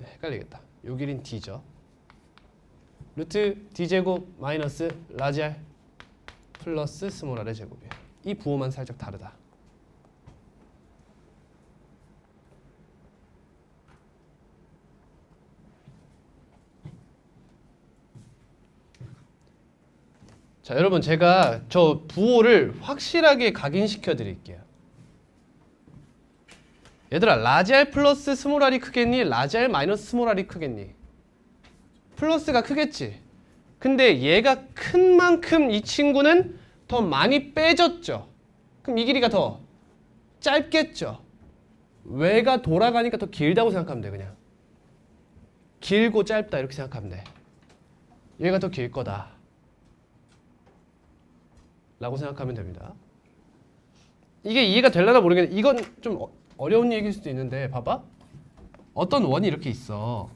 헷갈리겠다. 요 길이는 d죠. 루트 d제곱 마이너스 라지 r 플러스 스몰 r의 제곱이에요. 이 부호만 살짝 다르다. 자, 여러분 제가 저 부호를 확실하게 각인시켜 드릴게요. 얘들아, 라지 r 플러스 스몰 r이 크겠니? 라지 r 마이너스 스몰 r이 크겠니? 플러스가 크겠지. 근데 얘가 큰 만큼 이 친구는 더 많이 빼졌죠. 그럼 이 길이가 더 짧겠죠. 왜가 돌아가니까 더 길다고 생각하면 돼. 그냥 길고 짧다 이렇게 생각하면 돼. 얘가 더 길 거다 라고 생각하면 됩니다. 이게 이해가 되려나 모르겠는데 이건 좀 어려운 얘기일 수도 있는데 봐봐. 어떤 원이 이렇게 있어.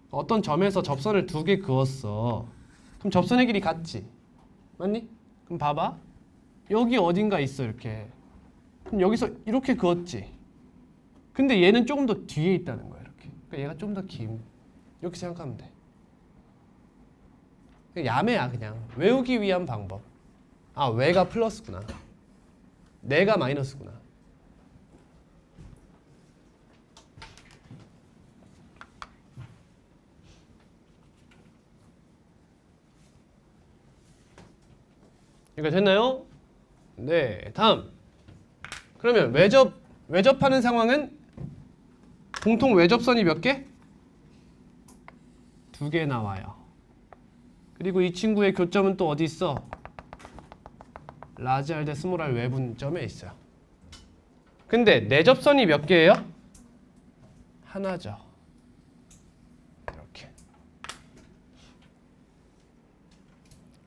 어떤 점에서 접선을 두 개 그었어. 그럼 접선의 길이 같지? 맞니? 그럼 봐봐. 여기 어딘가 있어 이렇게. 그럼 여기서 이렇게 그었지? 근데 얘는 조금 더 뒤에 있다는 거야 이렇게. 그러니까 얘가 좀 더 긴. 이렇게 생각하면 돼. 그냥 야매야 그냥. 외우기 위한 방법. 왜가 플러스구나. 내가 마이너스구나. 이거 됐나요? 네, 다음. 그러면 외접하는 상황은 공통 외접선이 몇 개? 2개 나와요. 그리고 이 친구의 교점은 또 어디 있어? 라지 r 대 스몰 r 외분점에 있어요. 근데 내접선이 몇 개예요? 하나죠. 이렇게.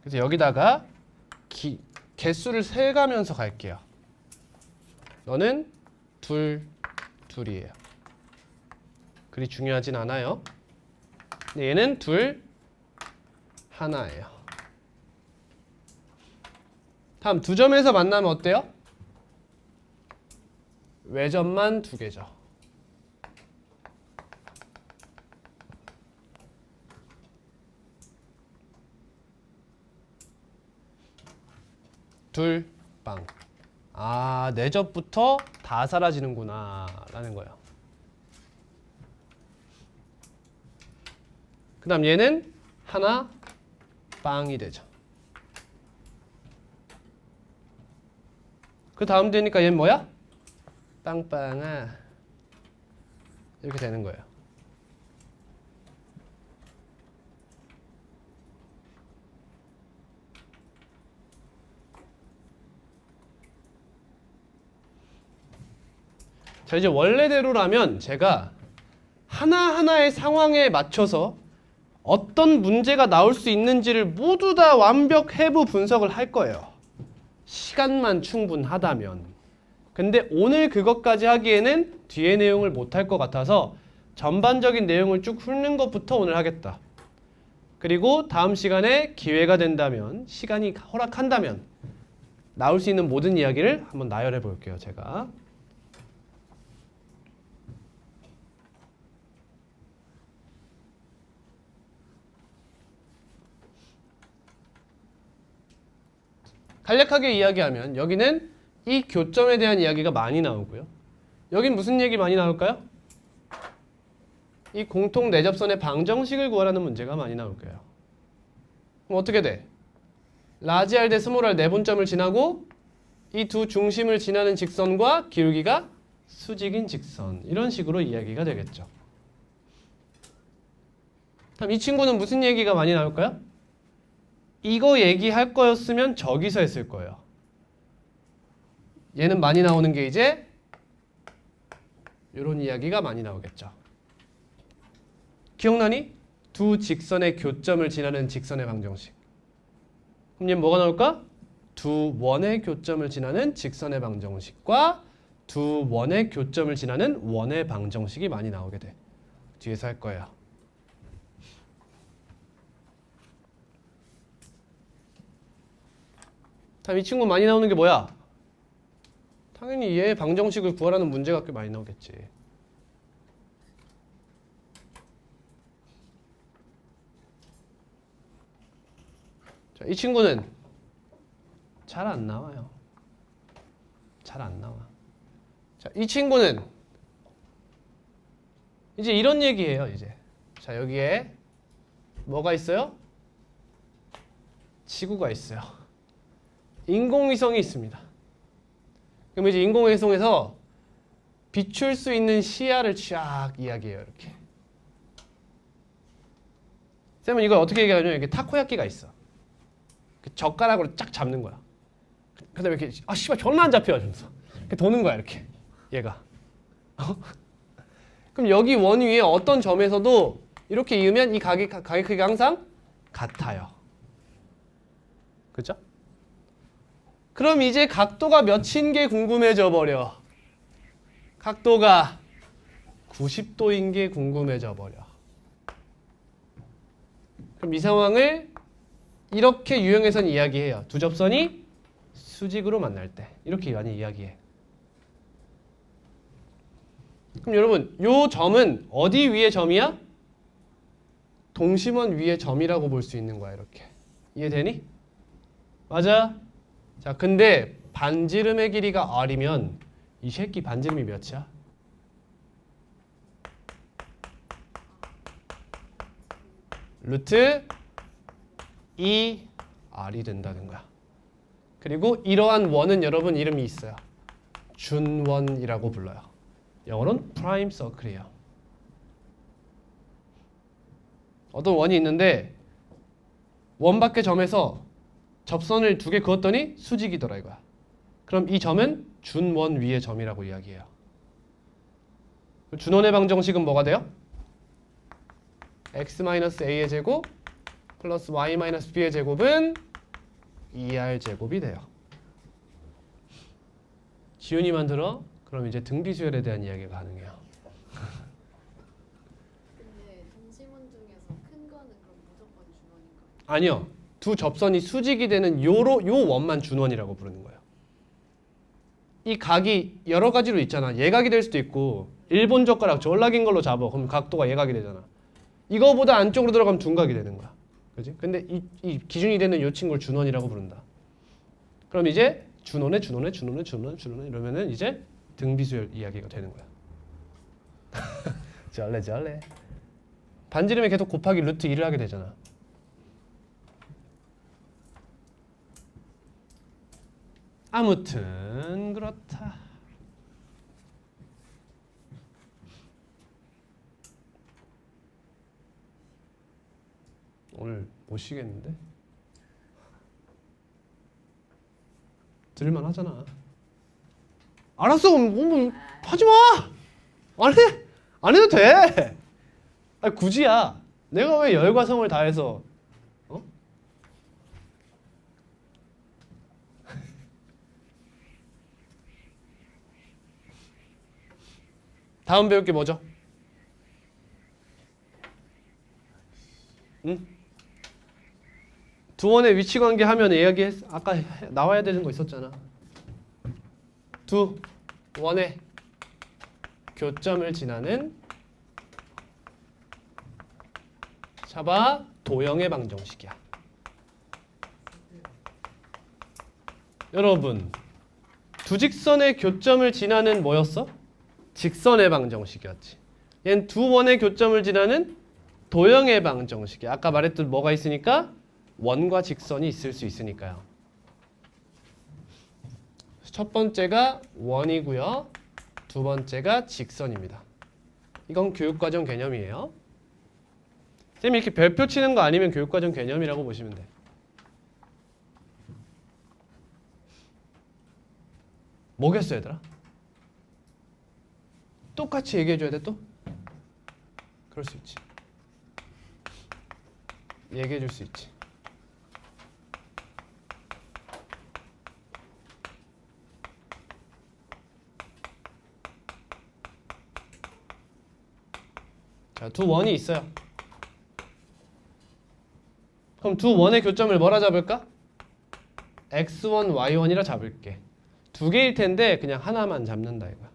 그래서 여기다가 개수를 세가면서 갈게요. 너는 둘이에요. 그리 중요하진 않아요. 근데 얘는 하나예요. 다음 두 점에서 만나면 어때요? 외점만 2개죠. 빵. 내접부터 다 사라지는구나 라는 거예요. 그 다음 얘는 하나 빵이 되죠. 그 다음 되니까 얘는 뭐야? 빵빵아 이렇게 되는 거예요. 자, 이제 원래대로라면 제가 하나하나의 상황에 맞춰서 어떤 문제가 나올 수 있는지를 모두 다 완벽 해부 분석을 할 거예요. 시간만 충분하다면. 근데 오늘 그것까지 하기에는 뒤에 내용을 못 할 것 같아서 전반적인 내용을 쭉 훑는 것부터 오늘 하겠다. 그리고 다음 시간에 기회가 된다면, 시간이 허락한다면 나올 수 있는 모든 이야기를 한번 나열해 볼게요. 제가. 간략하게 이야기하면 여기는 이 교점에 대한 이야기가 많이 나오고요. 여긴 무슨 얘기 많이 나올까요? 이 공통 내접선의 방정식을 구하라는 문제가 많이 나올 거예요. 그럼 어떻게 돼? 라지 R 대 스몰 R 내분점을 지나고 이 두 중심을 지나는 직선과 기울기가 수직인 직선, 이런 식으로 이야기가 되겠죠. 그럼 이 친구는 무슨 얘기가 많이 나올까요? 이거 얘기할 거였으면 저기서 했을 거예요. 얘는 많이 나오는 게 이제 이런 이야기가 많이 나오겠죠. 기억나니? 두 직선의 교점을 지나는 직선의 방정식. 그럼 얘는 뭐가 나올까? 두 원의 교점을 지나는 직선의 방정식과 두 원의 교점을 지나는 원의 방정식이 많이 나오게 돼. 뒤에서 할 거예요. 다음 이 친구 많이 나오는 게 뭐야? 당연히 얘의 방정식을 구하라는 문제가 꽤 많이 나오겠지. 자, 이 친구는 잘 안 나와요. 잘 안 나와. 자, 이 친구는 이제 이런 얘기예요, 이제. 자, 여기에 뭐가 있어요? 지구가 있어요. 인공위성이 있습니다. 그럼 이제 인공위성에서 비출 수 있는 시야를 쫙 이야기해요, 이렇게. 쌤은 이걸 어떻게 얘기하냐면 이렇게 타코야끼가 있어. 젓가락으로 쫙 잡는 거야. 그 다음에 이렇게 씨발 존나 안 잡혀 하면서 이렇게 도는 거야, 이렇게 얘가. 그럼 여기 원 위에 어떤 점에서도 이렇게 이으면 이 가게 크기가 항상 같아요. 그죠? 그럼 이제 각도가 몇인 게 궁금해져 버려. 각도가 90도인 게 궁금해져 버려. 그럼 이 상황을 이렇게 유형에선 이야기해요. 두 접선이 수직으로 만날 때 이렇게 많이 이야기해. 그럼 여러분, 요 점은 어디 위의 점이야? 동심원 위의 점이라고 볼 수 있는 거야, 이렇게. 이해되니? 맞아? 자, 근데 반지름의 길이가 R이면 이 새끼 반지름이 몇이야? 루트 2R이 된다는 거야. 그리고 이러한 원은 여러분 이름이 있어요. 준원이라고 불러요. 영어로는 프라임 서클이에요. 어떤 원이 있는데 원 밖의 점에서 접선을 두 개 그었더니 수직이더라 이거야. 그럼 이 점은 준원 위의 점이라고 이야기해요. 준원의 방정식은 뭐가 돼요? x-a의 제곱 플러스 y-b의 제곱은 2r 제곱이 돼요. 지훈이 만들어? 그럼 이제 등비수열에 대한 이야기가 가능해요. 근데 동심원 중에서 큰 거는 그럼 무조건 준원인가요? 아니요. 두 접선이 수직이 되는 요 원만 준원이라고 부르는 거예요. 이 각이 여러 가지로 있잖아. 예각이 될 수도 있고 일본 젓가락 졸라 긴 걸로 잡아. 그럼 각도가 예각이 되잖아. 이거보다 안쪽으로 들어가면 둔각이 되는 거야. 그지? 근데 이 기준이 되는 요 친구를 준원이라고 부른다. 그럼 이제 준원에 이러면은 이제 등비수열 이야기가 되는 거야. 잘래. 반지름에 계속 곱하기 루트 1을 하게 되잖아. 아무튼 그렇다. 오늘 못 쉬겠는데? 들을만 하잖아. 알았어. 뭐, 하지 마. 안 해. 안 해도 돼. 아니, 굳이야. 내가 왜 열과 성을 다해서 어? 다음 배울 게 뭐죠? 응? 두 원의 위치 관계 하면 아까 나와야 되는 거 있었잖아. 두 원의 교점을 지나는 잡아 도형의 방정식이야. 여러분, 두 직선의 교점을 지나는 뭐였어? 직선의 방정식이었지. 얘는 두 원의 교점을 지나는 도형의 방정식이야. 아까 말했던 뭐가 있으니까? 원과 직선이 있을 수 있으니까요. 첫 번째가 원이고요. 두 번째가 직선입니다. 이건 교육과정 개념이에요. 쌤이 이렇게 별표 치는 거 아니면 교육과정 개념이라고 보시면 돼. 뭐겠어 얘들아? 똑같이 얘기해줘야 돼 또? 그럴 수 있지. 얘기해줄 수 있지. 자, 두 원이 있어요. 그럼 두 원의 교점을 뭐라 잡을까? x1, y1이라 잡을게. 두 개일 텐데 그냥 하나만 잡는다 이거야.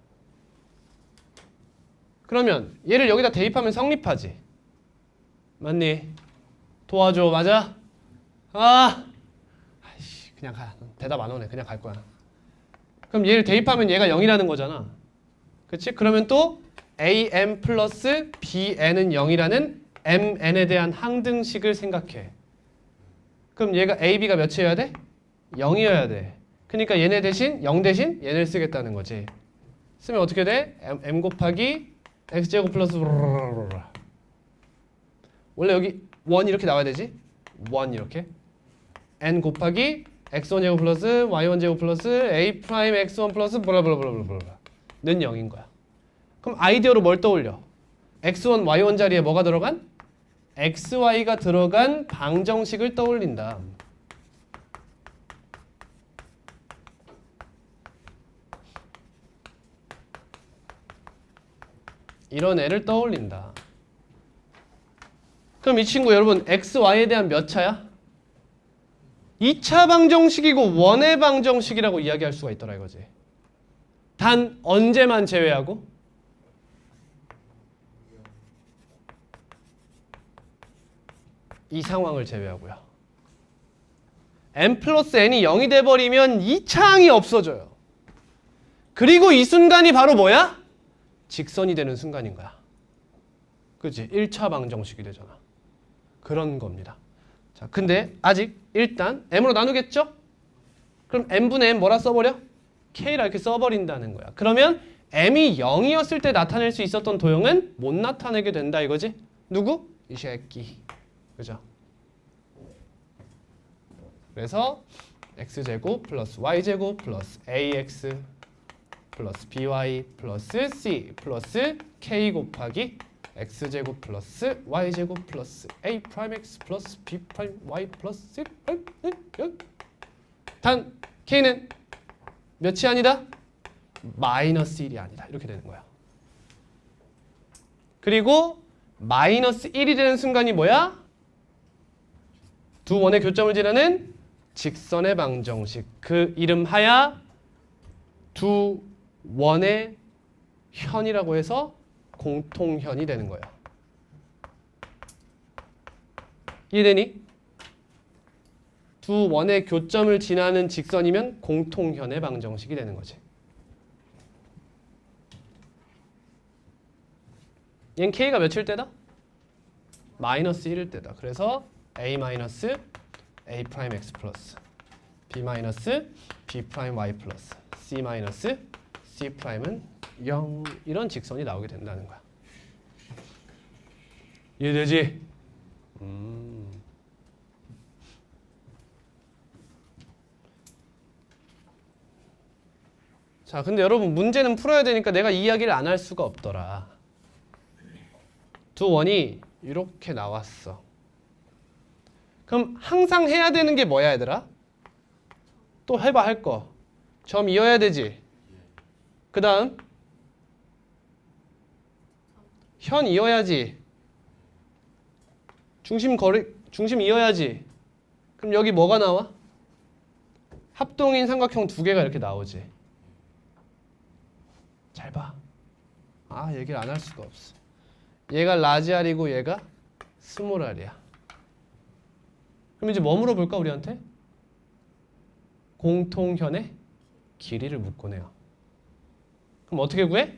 그러면 얘를 여기다 대입하면 성립하지. 맞니? 도와줘. 맞아? 아이씨, 그냥 가. 대답 안 오네. 그냥 갈 거야. 그럼 얘를 대입하면 얘가 0이라는 거잖아. 그치? 그러면 또 am 플러스 bn은 0이라는 mn에 대한 항등식을 생각해. 그럼 얘가 ab가 몇이어야 돼? 0이어야 돼. 그러니까 얘네 대신 0 대신 얘네를 쓰겠다는 거지. 쓰면 어떻게 돼? m 곱하기 x제곱 플러스 원래 여기 1 이렇게 나와야 되지? 1 이렇게 n 곱하기 x1제곱 플러스 y1제곱 플러스 a 프라임 x1 플러스 블라블라블라블라 는 0인 거야. 그럼 아이디어로 뭘 떠올려? x1, y1 자리에 뭐가 들어간? xy가 들어간 방정식을 떠올린다. 이런 애를 떠올린다. 그럼 이 친구 여러분 xy에 대한 몇 차야? 2차 방정식이고 원의 방정식이라고 이야기할 수가 있더라 이거지. 단 언제만 제외하고? 이 상황을 제외하고요. m 플러스 n이 0이 돼버리면 2차항이 없어져요. 그리고 이 순간이 바로 뭐야? 직선이 되는 순간인 거야. 그치? 1차 방정식이 되잖아. 그런 겁니다. 자, 근데 아직 일단 m으로 나누겠죠? 그럼 m분의 m 뭐라 써버려? k라 이렇게 써버린다는 거야. 그러면 m이 0이었을 때 나타낼 수 있었던 도형은 못 나타내게 된다 이거지? 누구? 이 새끼. 그죠? 그래서 x제곱 플러스 y제곱 플러스 ax 플러스 by 플러스 c 플러스 k 곱하기 x제곱 플러스 y제곱 플러스 a 프라임 x 플러스 b 프라임 y 플러스 c 프라임 단 k는 몇이 아니다? 마이너스 1이 아니다. 이렇게 되는 거야. 그리고 마이너스 1이 되는 순간이 뭐야? 두 원의 교점을 지나는 직선의 방정식. 그 이름하야 두 원의 현이라고 해서 공통현이 되는 거예요. 이해되니? 두 원의 교점을 지나는 직선이면 공통현의 방정식이 되는 거지. 얘는 k가 몇일 때다? 마이너스 1일 때다. 그래서 a 마이너스 a 프라임 x 플러스 b 마이너스 b 프라임 y 플러스 c 마이너스 c 프라임은 0 이런 직선이 나오게 된다는 거야. 이해되지? 자, 근데 여러분 문제는 풀어야 되니까 내가 이 이야기를 안 할 수가 없더라. 두 원이 이렇게 나왔어. 그럼 항상 해야 되는 게 뭐야 얘들아? 또 해봐 할 거. 점 이어야 되지. 그 다음 현 이어야지. 중심 이어야지. 그럼 여기 뭐가 나와? 합동인 삼각형 두 개가 이렇게 나오지. 잘 봐. 아, 얘기를 안 할 수가 없어. 얘가 라지 R이고 얘가 스몰 R이야. 그럼 이제 뭐 물어볼까 우리한테? 공통현의 길이를 묻곤 해요. 그럼 어떻게 구해?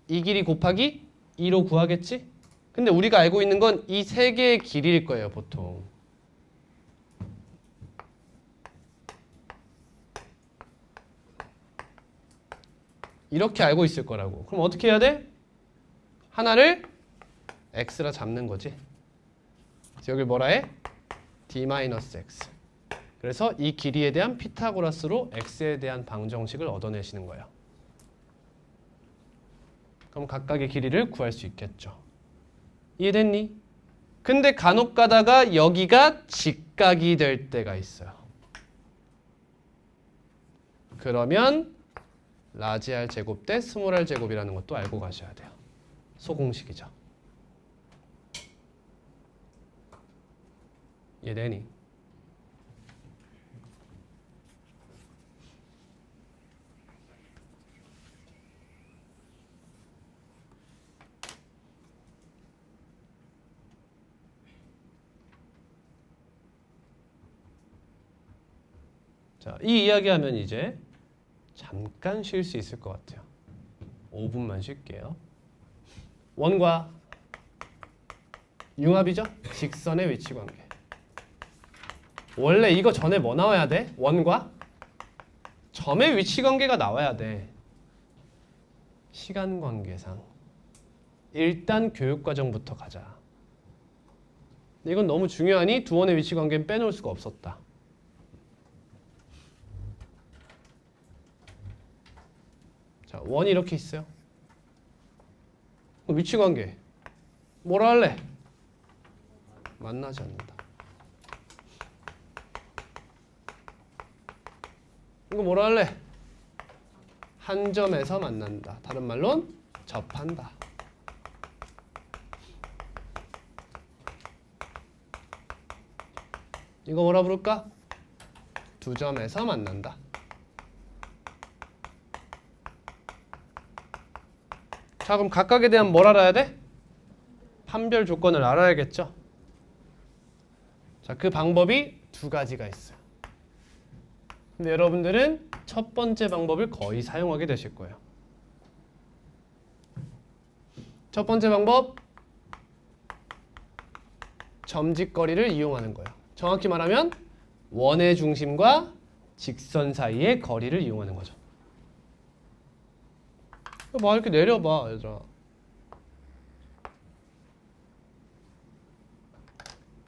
이 길이 곱하기 2로 구하겠지? 근데 우리가 알고 있는 건 이 세 개의 길이일 거예요, 보통. 이렇게 알고 있을 거라고. 그럼 어떻게 해야 돼? 하나를 x라 잡는 거지. 그래서 여기 뭐라 해? d-x. 그래서 이 길이에 대한 피타고라스로 x에 대한 방정식을 얻어내시는 거예요. 그럼 각각의 길이를 구할 수 있겠죠. 이해됐니? 근데 간혹 가다가 여기가 직각이 될 때가 있어요. 그러면 라지 R 제곱 대 스몰 R 제곱이라는 것도 알고 가셔야 돼요. 소공식이죠. 이해되니? 자, 이 이야기하면 이제 잠깐 쉴 수 있을 것 같아요. 5분만 쉴게요. 원과 융합이죠? 직선의 위치 관계. 원래 이거 전에 뭐 나와야 돼? 원과 점의 위치 관계가 나와야 돼. 시간 관계상. 일단 교육 과정부터 가자. 근데 이건 너무 중요하니 두 원의 위치 관계는 빼놓을 수가 없었다. 자, 원이 이렇게 있어요. 위치 관계 뭐라 할래? 만나지 않는다. 이거 뭐라 할래? 한 점에서 만난다. 다른 말로는 접한다. 이거 뭐라 부를까? 두 점에서 만난다. 자, 그럼 각각에 대한 뭘 알아야 돼? 판별 조건을 알아야겠죠. 자, 그 방법이 두 가지가 있어요. 근데 여러분들은 첫 번째 방법을 거의 사용하게 되실 거예요. 첫 번째 방법, 점직거리를 이용하는 거예요. 정확히 말하면 원의 중심과 직선 사이의 거리를 이용하는 거죠. 막 이렇게 내려봐, 얘들아.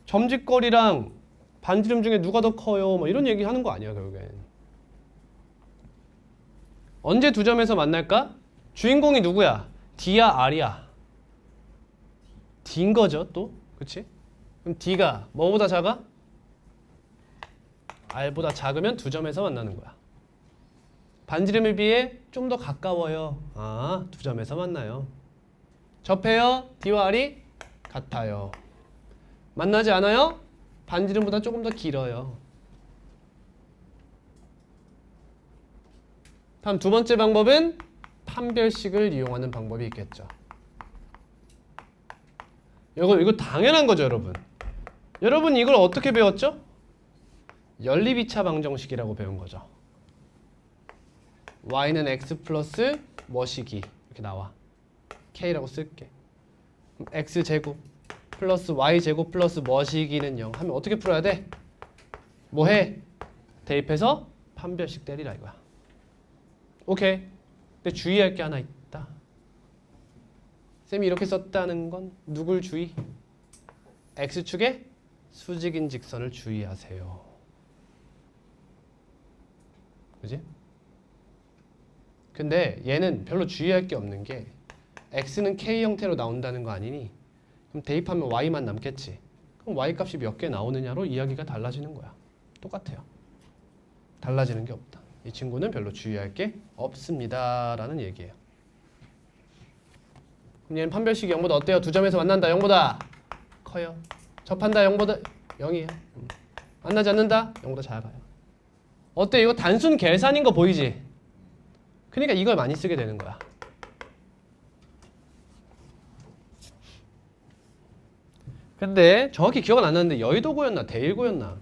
점직거리랑 반지름 중에 누가 더 커요? 뭐 이런 얘기 하는 거 아니야, 결국엔. 언제 두 점에서 만날까? 주인공이 누구야? D야, R이야? D인 거죠, 또. 그치? 그럼 D가 뭐보다 작아? R보다 작으면 두 점에서 만나는 거야. 반지름에 비해 좀 더 가까워요. 아, 두 점에서 만나요. 접해요. D와 R이 같아요. 만나지 않아요? 반지름보다 조금 더 길어요. 다음 두 번째 방법은 판별식을 이용하는 방법이 있겠죠. 이거 당연한 거죠, 여러분. 여러분 이걸 어떻게 배웠죠? 연립2차 방정식이라고 배운 거죠. y는 x 플러스 뭐시기 이렇게 나와. k라고 쓸게. x제곱 플러스 y제곱 플러스 뭐시기는 0 하면 어떻게 풀어야 돼? 뭐해? 대입해서 판별식 때리라 이거야. 오케이. 근데 주의할 게 하나 있다. 쌤이 이렇게 썼다는 건 누굴 주의? x축에 수직인 직선을 주의하세요. 그지? 근데 얘는 별로 주의할 게 없는 게 x는 k 형태로 나온다는 거 아니니? 그럼 대입하면 y만 남겠지. 그럼 y 값이 몇 개 나오느냐로 이야기가 달라지는 거야. 똑같아요. 달라지는 게 없다. 이 친구는 별로 주의할 게 없습니다 라는 얘기예요. 그럼 얘는 판별식이 0보다 어때요? 두 점에서 만난다. 0보다 커요. 접한다. 0보다 0이에요. 만나지 않는다? 0보다 작아요. 어때? 이거 단순 계산인 거 보이지? 그러니까 이걸 많이 쓰게 되는 거야. 근데 정확히 기억은 안 나는데 여의도고였나 대일고였나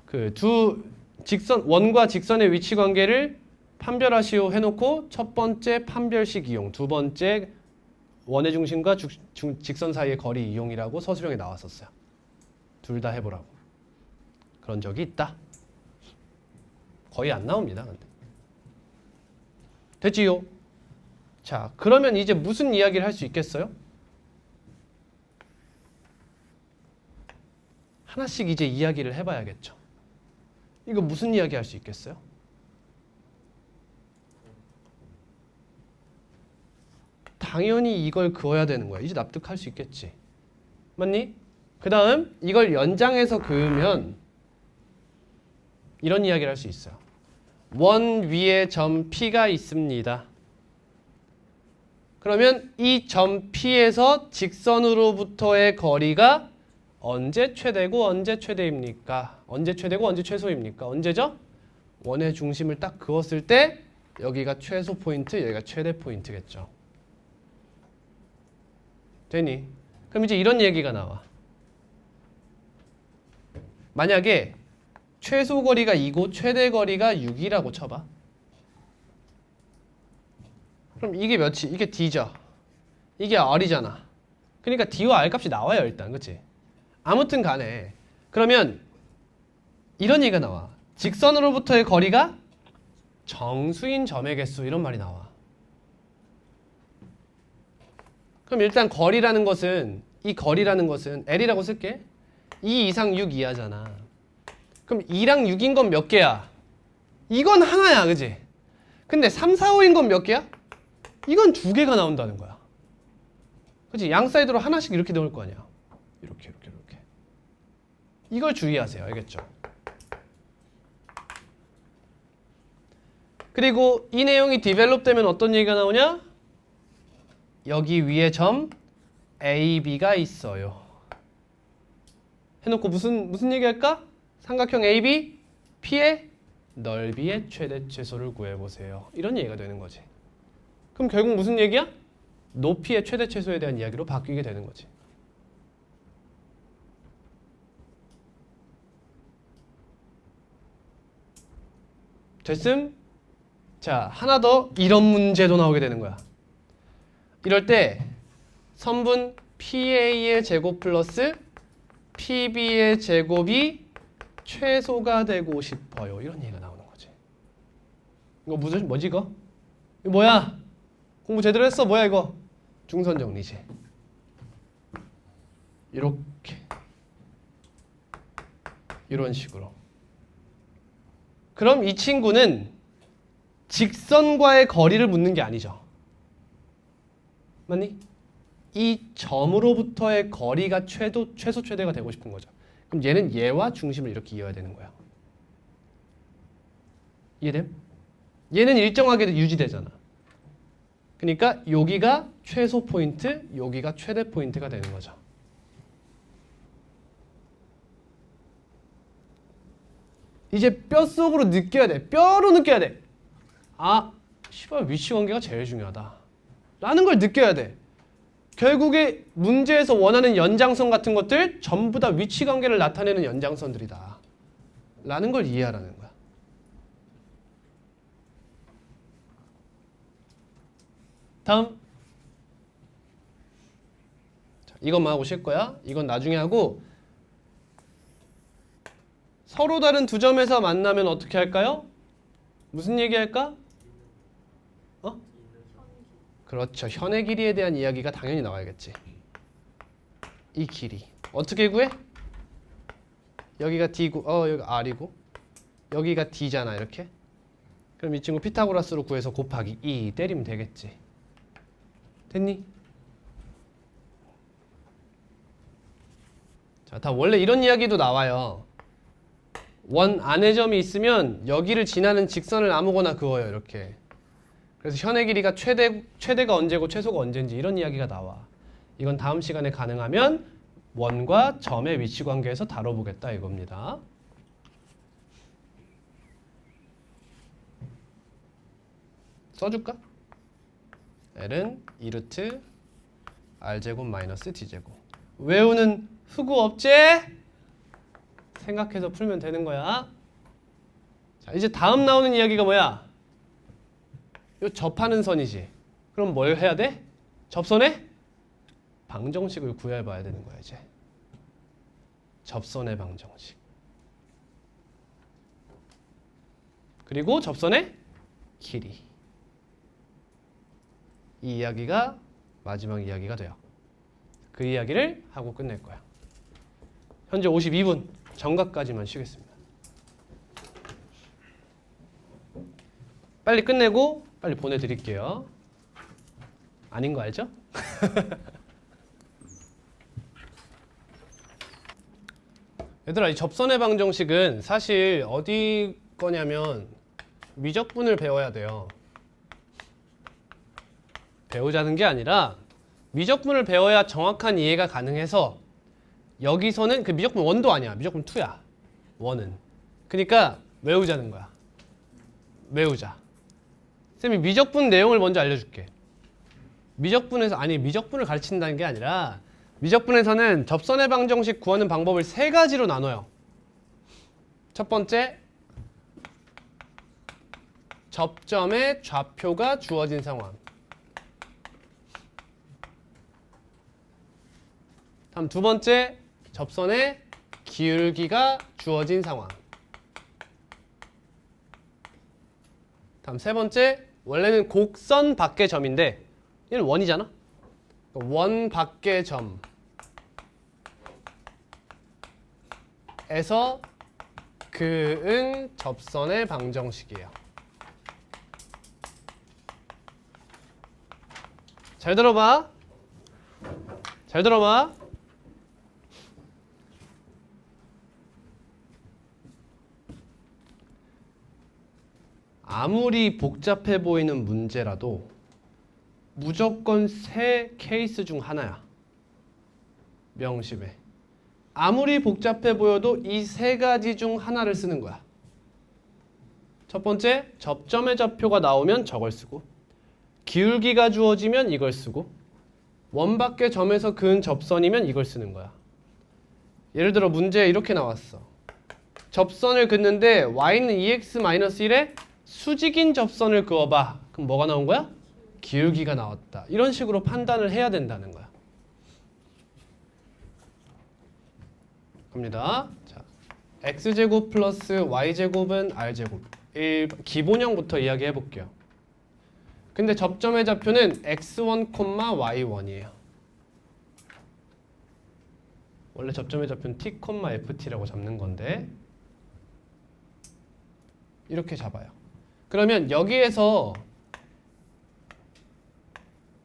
그 두 직선 원과 직선의 위치 관계를 판별하시오 해놓고 첫 번째 판별식 이용, 두 번째 원의 중심과 직선 사이의 거리 이용이라고 서술형에 나왔었어요. 둘 다 해보라고. 그런 적이 있다. 거의 안 나옵니다. 근데. 됐지요? 자, 그러면 이제 무슨 이야기를 할 수 있겠어요? 하나씩 이제 이야기를 해봐야겠죠. 이거 무슨 이야기 할 수 있겠어요? 당연히 이걸 그어야 되는 거야. 이제 납득할 수 있겠지. 맞니? 그 다음 이걸 연장해서 그으면 이런 이야기를 할 수 있어요. 원 위에 점 P가 있습니다. 그러면 이 점 P에서 직선으로부터의 거리가 언제 최대고 언제 최대입니까? 언제 최대고 언제 최소입니까? 언제죠? 원의 중심을 딱 그었을 때 여기가 최소 포인트, 여기가 최대 포인트겠죠. 되니? 그럼 이제 이런 얘기가 나와. 만약에 최소 거리가 2고 최대 거리가 6이라고 쳐봐. 그럼 이게 몇이? 이게 D죠. 이게 R이잖아. 그러니까 D와 R 값이 나와요 일단. 그치? 아무튼 간에 그러면 이런 얘기가 나와. 직선으로부터의 거리가 정수인 점의 개수 이런 말이 나와. 그럼 일단 거리라는 것은 이 거리라는 것은 L이라고 쓸게. 2 이상 6 이하잖아. 그럼 2랑 6인 건 몇 개야? 이건 하나야. 그지? 근데 3, 4, 5인 건 몇 개야? 이건 두 개가 나온다는 거야. 그치? 양 사이드로 하나씩 이렇게 넣을 거 아니야. 이렇게. 이걸 주의하세요. 알겠죠? 그리고 이 내용이 디벨롭 되면 어떤 얘기가 나오냐? 여기 위에 점 A, B가 있어요. 해놓고 무슨 얘기 할까? 삼각형 AB, P의 넓이의 최대 최소를 구해보세요. 이런 얘기가 되는 거지. 그럼 결국 무슨 얘기야? 높이의 최대 최소에 대한 이야기로 바뀌게 되는 거지. 됐음? 자, 하나 더 이런 문제도 나오게 되는 거야. 이럴 때 선분 PA의 제곱 플러스 PB의 제곱이 최소가 되고 싶어요. 이런 얘기가 나오는 거지. 이거 뭐지 이거? 이거 뭐야? 공부 제대로 했어? 뭐야 이거? 중선 정리지. 이렇게 이런 식으로. 그럼 이 친구는 직선과의 거리를 묻는 게 아니죠. 맞니? 이 점으로부터의 거리가 최소 최대가 되고 싶은 거죠. 그럼 얘는 얘와 중심을 이렇게 이어야 되는 거야. 이해됨? 얘는 일정하게 유지되잖아. 그러니까 여기가 최소 포인트, 여기가 최대 포인트가 되는 거죠. 이제 뼛속으로 느껴야 돼. 뼈로 느껴야 돼. 아, 씨발 위치 관계가 제일 중요하다. 라는 걸 느껴야 돼. 결국에 문제에서 원하는 연장선 같은 것들 전부 다 위치 관계를 나타내는 연장선들이다. 라는 걸 이해하라는 거야. 다음. 자, 이것만 하고 쉴 거야. 이건 나중에 하고 서로 다른 두 점에서 만나면 어떻게 할까요? 무슨 얘기 할까? 그렇죠. 현의 길이에 대한 이야기가 당연히 나와야겠지. 이 길이. 어떻게 구해? 여기가 D고, 여기가 R이고, 여기가 D잖아, 이렇게. 그럼 이 친구 피타고라스로 구해서 곱하기 2 때리면 되겠지. 됐니? 자, 다 원래 이런 이야기도 나와요. 원 안에 점이 있으면 여기를 지나는 직선을 아무거나 그어요, 이렇게. 그래서 현의 길이가 최대가 언제고 최소가 언제인지 이런 이야기가 나와. 이건 다음 시간에 가능하면 원과 점의 위치 관계에서 다뤄보겠다 이겁니다. 써줄까? L은 2루트 R제곱 마이너스 D제곱. 외우는 흑우 없지? 생각해서 풀면 되는 거야. 자, 이제 다음 나오는 이야기가 뭐야? 요 접하는 선이지. 그럼 뭘 해야 돼? 접선의 방정식을 구해봐야 되는 거야 이제. 접선의 방정식. 그리고 접선의 길이. 이 이야기가 마지막 이야기가 돼요. 그 이야기를 하고 끝낼 거야. 현재 52분. 정각까지만 쉬겠습니다. 빨리 끝내고 빨리 보내드릴게요. 아닌 거 알죠? 얘들아, 이 접선의 방정식은 사실 어디 거냐면 미적분을 배워야 돼요. 배우자는 게 아니라 미적분을 배워야 정확한 이해가 가능해서 여기서는 그 미적분 1도 아니야. 미적분 2야. 1은. 그러니까 외우자는 거야. 외우자. 쌤이 미적분 내용을 먼저 알려줄게. 미적분을 가르친다는 게 아니라 미적분에서는 접선의 방정식 구하는 방법을 3가지로 나눠요. 첫 번째, 접점의 좌표가 주어진 상황. 다음 두 번째, 접선의 기울기가 주어진 상황. 다음 세 번째, 원래는 곡선 밖의 점인데 얘는 원이잖아. 원 밖의 점에서 그은 접선의 방정식이에요. 잘 들어봐. 잘 들어봐. 아무리 복잡해 보이는 문제라도 무조건 3 케이스 중 하나야. 명심해. 아무리 복잡해 보여도 이 3가지 중 하나를 쓰는 거야. 첫 번째, 접점의 좌표가 나오면 저걸 쓰고, 기울기가 주어지면 이걸 쓰고, 원 밖의 점에서 그은 접선이면 이걸 쓰는 거야. 예를 들어 문제에 이렇게 나왔어. 접선을 긋는데 y는 2x-1에 수직인 접선을 그어봐. 그럼 뭐가 나온 거야? 기울기가 나왔다. 이런 식으로 판단을 해야 된다는 거야. 갑니다. 자, x제곱 플러스 y제곱은 r제곱. 기본형부터 이야기해 볼게요. 근데 접점의 좌표는 x1, y1이에요. 원래 접점의 좌표는 t, ft라고 잡는 건데 이렇게 잡아요. 그러면 여기에서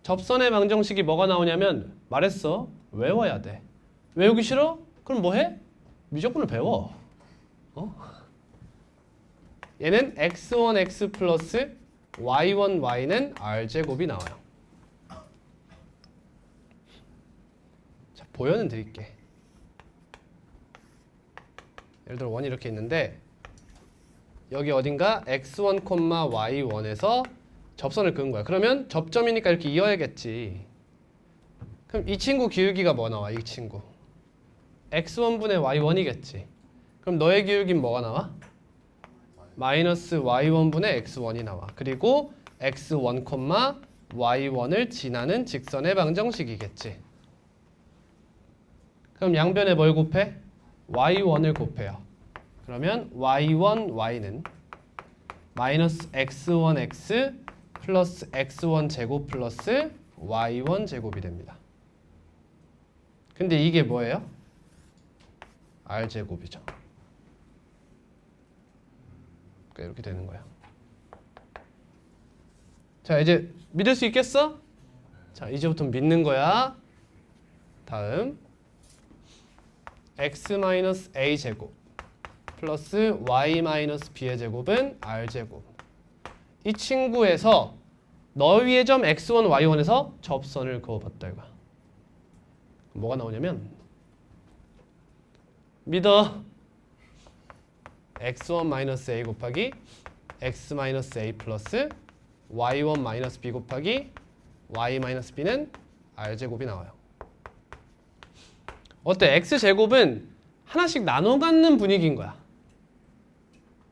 접선의 방정식이 뭐가 나오냐면 말했어. 외워야 돼. 외우기 싫어? 그럼 뭐 해? 미적분을 배워. 얘는 x1x 플러스 y1y는 r제곱이 나와요. 자, 보여는 드릴게. 예를 들어 원이 이렇게 있는데 여기 어딘가 x1, y1에서 접선을 그은 거야. 그러면 접점이니까 이렇게 이어야겠지. 그럼 이 친구 기울기가 뭐 나와? 이 친구 x1분의 y1이겠지. 그럼 너의 기울기는 뭐가 나와? 마이너스 y1분의 x1이 나와. 그리고 x1, y1을 지나는 직선의 방정식이겠지. 그럼 양변에 뭘 곱해? y1을 곱해요. 그러면 y1, y는 마이너스 x1x 플러스 x1 제곱 플러스 y1 제곱이 됩니다. 근데 이게 뭐예요? r제곱이죠. 그러니까 이렇게 되는 거야. 자, 이제 믿을 수 있겠어? 자, 이제부터 믿는 거야. 다음 x-a 제곱 플러스 y-b의 제곱은 r제곱. 이 친구에서 너 위의 점 x1, y1에서 접선을 그어봤다 이거야. 뭐가 나오냐면 믿어. x1 마이너스 a 곱하기 x 마이너스 a 플러스 y1 마이너스 b 곱하기 y 마이너스 b는 r제곱이 나와요. 어때? x제곱은 하나씩 나눠 갖는 분위기인 거야.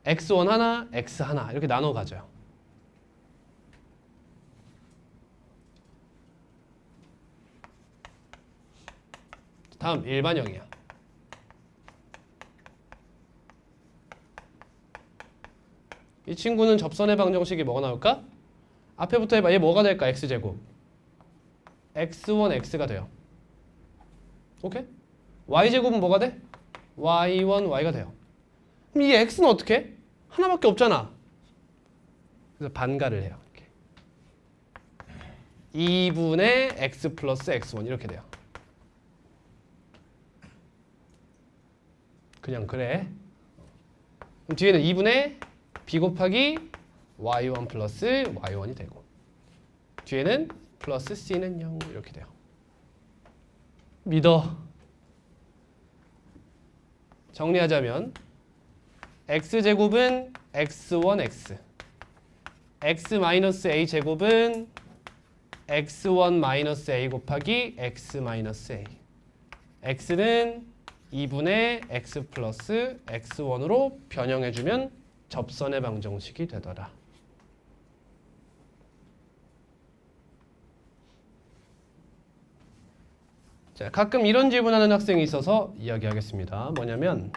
x1 하나, x 하나 이렇게 나눠 가져요. 다음 일반형이야. 이 친구는 접선의 방정식이 뭐가 나올까? 앞에부터 해봐. 얘 뭐가 될까? x제곱. x1, x가 돼요. 오케이? y제곱은 뭐가 돼? y1, y가 돼요. 그럼 이 x는 어떻게 해? 하나밖에 없잖아. 그래서 반가를 해요. 이렇게. 2분의 x 플러스 x1 이렇게 돼요. 그냥 그래. 그럼 뒤에는 2분의 b 곱하기 y1 플러스 y1이 되고 뒤에는 플러스 c는 0 이렇게 돼요. 믿어. 정리하자면 x제곱은 x1x x 마이너스 a 제곱은 x1 마이너스 a 곱하기 x 마이너스 a x는 2분의 x 플러스 x1으로 변형해주면 접선의 방정식이 되더라. 자, 가끔 이런 질문하는 학생이 있어서 이야기하겠습니다. 뭐냐면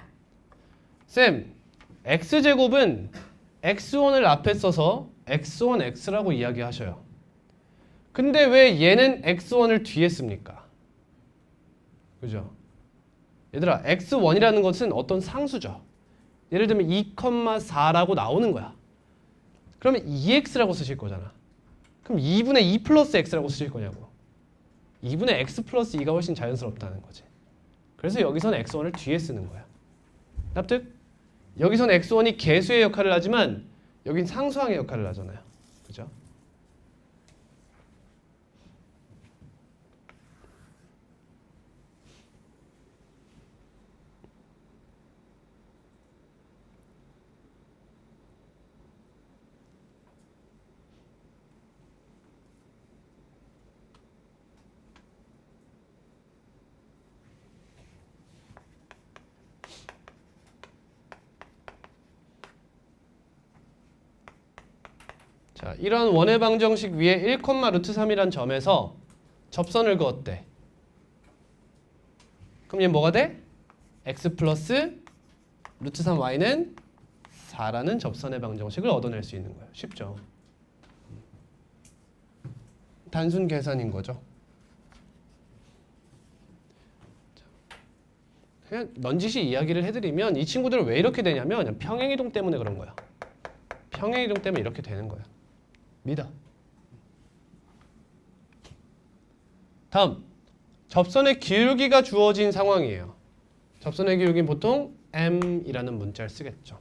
쌤, x제곱은 x1을 앞에 써서 x1x라고 이야기하셔요. 근데 왜 얘는 x1을 뒤에 씁니까? 그죠? 얘들아, x1이라는 것은 어떤 상수죠. 예를 들면 2,4라고 나오는 거야. 그러면 2x라고 쓰실 거잖아. 그럼 2분의 2 플러스 x라고 쓰실 거냐고. 2분의 x 플러스 2가 훨씬 자연스럽다는 거지. 그래서 여기서는 x1을 뒤에 쓰는 거야. 납득? 여기서는 x1이 개수의 역할을 하지만 여긴 상수항의 역할을 하잖아요. 그죠? 자, 이런 원의 방정식 위에 1, 루트 3이란 점에서 접선을 그었대. 그럼 얘 뭐가 돼? x 플러스 루트 3y는 4라는 접선의 방정식을 얻어낼 수 있는 거예요. 쉽죠? 단순 계산인 거죠. 그냥 넌지시 이야기를 해드리면 이 친구들은 왜 이렇게 되냐면 그냥 평행이동 때문에 그런 거야. 평행이동 때문에 이렇게 되는 거야. 믿어. 다음, 접선의 기울기가 주어진 상황이에요. 접선의 기울기는 보통 m이라는 문자를 쓰겠죠.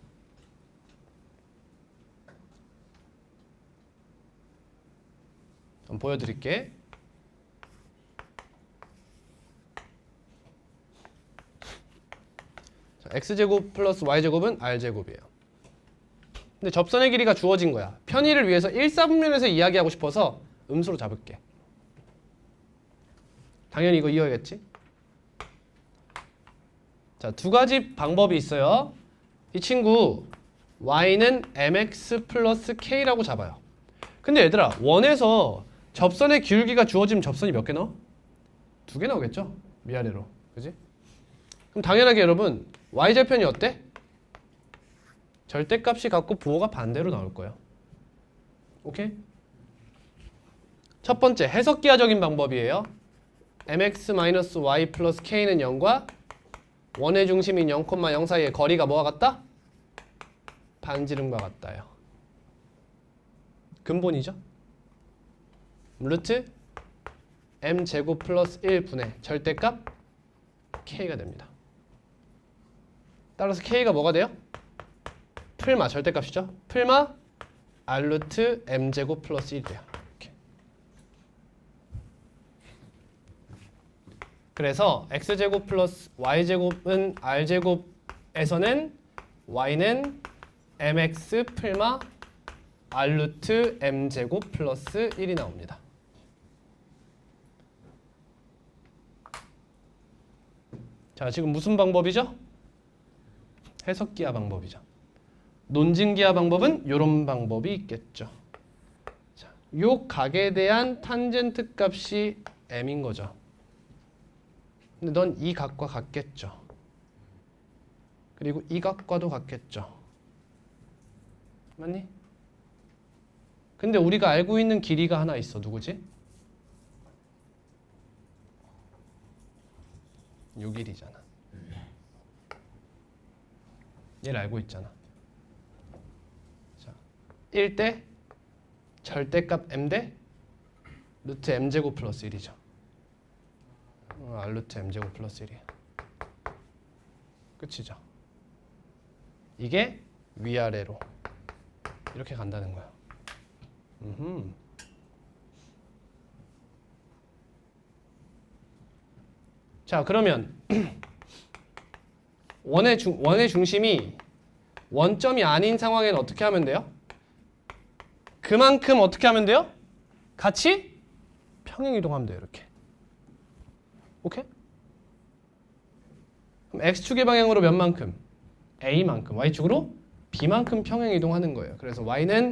한번 보여드릴게. 자, x제곱 플러스 y제곱은 r제곱이에요. 근데 접선의 길이가 주어진 거야. 편의를 위해서 1사분면에서 이야기하고 싶어서 음수로 잡을게. 당연히 이거 이어야겠지? 자, 두 가지 방법이 있어요. 이 친구 y는 mx 플러스 k라고 잡아요. 근데 얘들아, 원에서 접선의 기울기가 주어지면 접선이 몇 개 나와? 2개 나오겠죠? 위아래로. 그지? 그럼 당연하게 여러분 y절편이 어때? 절대값이 같고 부호가 반대로 나올 거예요. 오케이? 첫 번째 해석기하적인 방법이에요. mx-y 플러스 k는 0과 원의 중심인 0,0 사이의 거리가 뭐와 같다? 반지름과 같다요. 근본이죠? 루트 m제곱 플러스 1분의 절대값 k가 됩니다. 따라서 k가 뭐가 돼요? 풀마 절대값이죠. 풀마 r루트 m제곱 플러스 1이에요. 이렇게. 그래서 x제곱 플러스 y제곱은 r제곱에서는 y는 mx 풀마 r 루트 m제곱 플러스 1이 나옵니다. 자, 지금 무슨 방법이죠? 해석기하 방법이죠. 논증기하 방법은 이런 방법이 있겠죠. 자, 요 각에 대한 탄젠트 값이 m인 거죠. 근데 넌 이 각과 같겠죠. 그리고 이 각과도 같겠죠. 맞니? 근데 우리가 알고 있는 길이가 하나 있어. 누구지? 요 길이잖아. 얘를 알고 있잖아. 자, 1대 절대값 m 대 루트 m제곱 플러스 1이죠. r 루트 m제곱 플러스 1이야. 끝이죠. 이게 위아래로 이렇게 간다는 거야. 자, 그러면 원의 중심이 원점이 아닌 상황에는 어떻게 하면 돼요? 그만큼 어떻게 하면 돼요? 같이 평행 이동하면 돼요. 이렇게. 오케이? 그럼 x축의 방향으로 몇 만큼? a만큼. y축으로 b만큼 평행 이동하는 거예요. 그래서 y는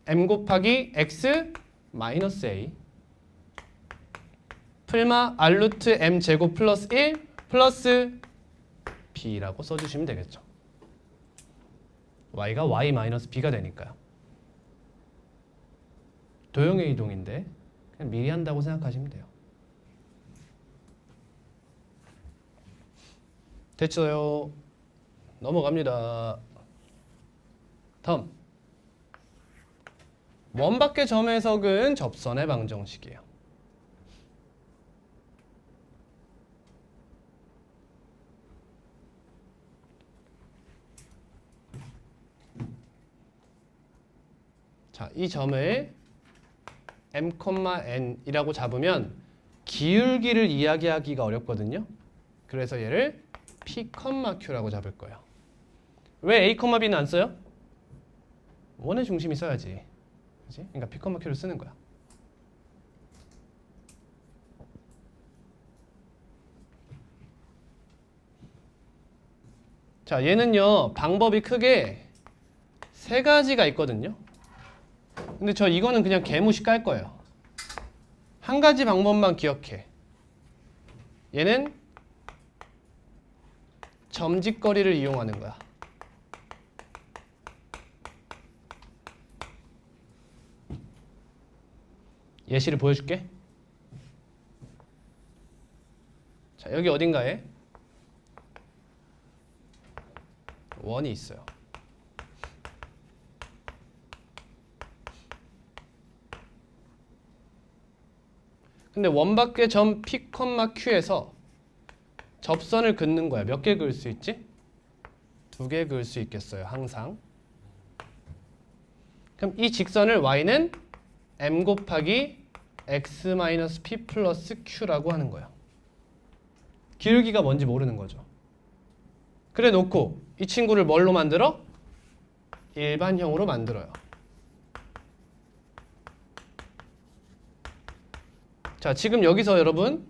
m 곱하기 x 마이너스 a 풀마 r 루트 m 제곱 플러스 1 플러스 b라고 써주시면 되겠죠. y가 y 마이너스 b가 되니까요. 도형의 이동인데 그냥 미리 한다고 생각하시면 돼요. 됐어요. 넘어갑니다. 다음. 원밖의 점 해석은 접선의 방정식이에요. 자, 이 점을 m,n이라고 잡으면 기울기를 이야기하기가 어렵거든요. 그래서 얘를 p,q라고 잡을 거예요. 왜 a, b는 안 써요? 원의 중심이 써야지. 그치? 그러니까 p,q를 쓰는 거야. 자, 얘는요 방법이 크게 세 가지가 있거든요. 근데 저 이거는 그냥 개무시 깔 거예요. 한 가지 방법만 기억해. 얘는 점직거리를 이용하는 거야. 예시를 보여줄게. 자, 여기 어딘가에 원이 있어요. 근데 원 밖의 점 P, Q에서 접선을 긋는 거야. 몇 개 그을 수 있지? 2개 그을 수 있겠어요. 항상. 그럼 이 직선을 y는 m 곱하기 x-p 플러스 q라고 하는 거야. 기울기가 뭔지 모르는 거죠. 그래 놓고 이 친구를 뭘로 만들어? 일반형으로 만들어요. 자, 지금 여기서 여러분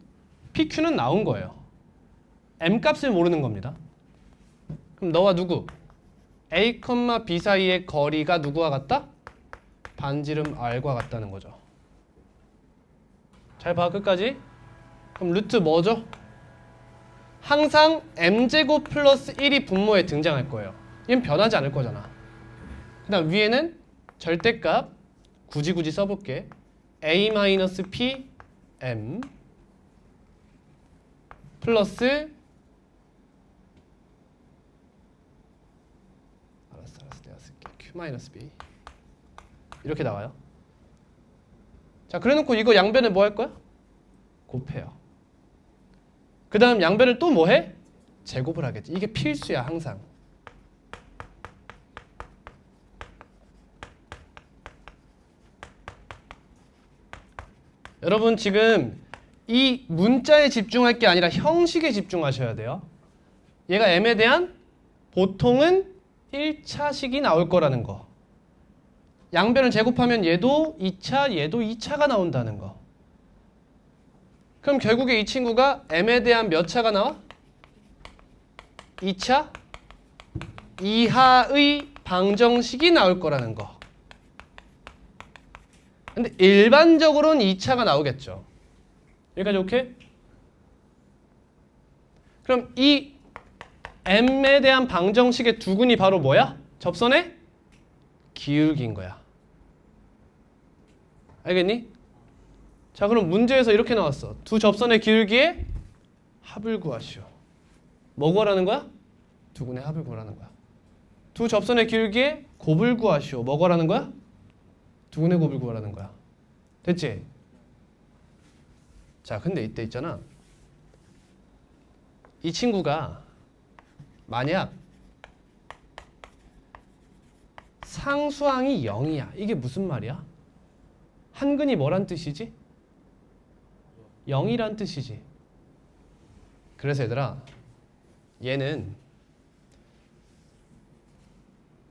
PQ는 나온 거예요. M 값을 모르는 겁니다. 그럼 너와 누구? A, B 사이의 거리가 누구와 같다? 반지름 R과 같다는 거죠. 잘 봐, 끝까지. 그럼 루트 뭐죠? 항상 M제곱 플러스 1이 분모에 등장할 거예요. 얘는 변하지 않을 거잖아. 그 다음 위에는 절대값 굳이 써볼게. A-P M 플러스 알았어 내가 쓸게. Q-B 이렇게 나와요. 자, 그래놓고 이거 양변에 뭐 할 거야? 곱해요. 그 다음 양변을 또 뭐 해? 제곱을 하겠지. 이게 필수야 항상. 여러분 지금 이 문자에 집중할 게 아니라 형식에 집중하셔야 돼요. 얘가 m에 대한 보통은 1차식이 나올 거라는 거. 양변을 제곱하면 얘도 2차, 얘도 2차가 나온다는 거. 그럼 결국에 이 친구가 m에 대한 몇 차가 나와? 2차 이하의 방정식이 나올 거라는 거. 근데 일반적으로는 2차가 나오겠죠. 여기까지 오케이? 그럼 이 m에 대한 방정식의 두근이 바로 뭐야? 접선의 기울기인 거야. 알겠니? 자, 그럼 문제에서 이렇게 나왔어. 두 접선의 기울기의 합을 구하시오. 뭐 구하라는 거야? 두근의 합을 구하라는 거야. 두 접선의 기울기의 곱을 구하시오. 뭐 구하라는 거야? 두근의 곱을 구하라는 거야. 됐지? 자, 근데 이때 있잖아. 이 친구가 만약 상수항이 0이야. 이게 무슨 말이야? 한근이 뭐란 뜻이지? 0이란 뜻이지. 그래서 얘들아, 얘는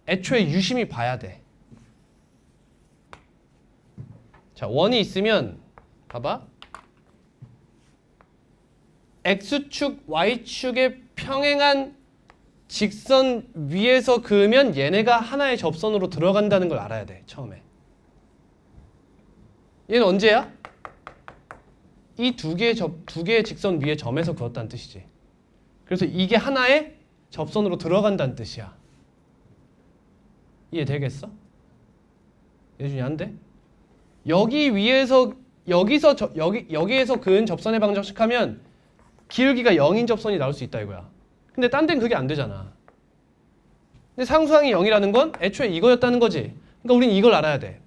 애초에 유심히 봐야 돼. 자, 원이 있으면 봐봐. x축, y축에 평행한 직선 위에서 그으면 얘네가 하나의 접선으로 들어간다는 걸 알아야 돼. 처음에. 얘는 언제야? 이 두 개의 직선 위에 점에서 그었다는 뜻이지. 그래서 이게 하나의 접선으로 들어간다는 뜻이야. 이해되겠어? 예준이 안 돼? 여기 위에서 여기에서 그은 접선의 방정식하면 기울기가 0인 접선이 나올 수 있다 이거야. 근데 딴 데는 그게 안 되잖아. 근데 상수항이 0이라는 건 애초에 이거였다는 거지. 그러니까 우린 이걸 알아야 돼.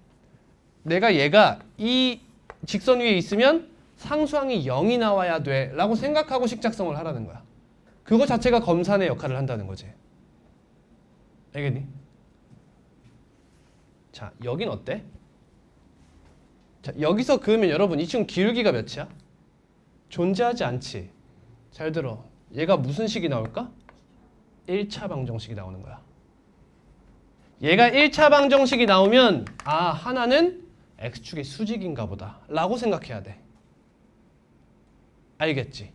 얘가 이 직선 위에 있으면 상수항이 0이 나와야 돼 라고 생각하고 식작성을 하라는 거야. 그거 자체가 검산의 역할을 한다는 거지. 알겠니? 자, 여긴 어때? 자, 여기서 그으면 여러분 이 친구 기울기가 몇이야? 존재하지 않지. 잘 들어. 얘가 무슨 식이 나올까? 1차 방정식이 나오는 거야. 얘가 1차 방정식이 나오면 아, 하나는 x축의 수직인가 보다 라고 생각해야 돼. 알겠지?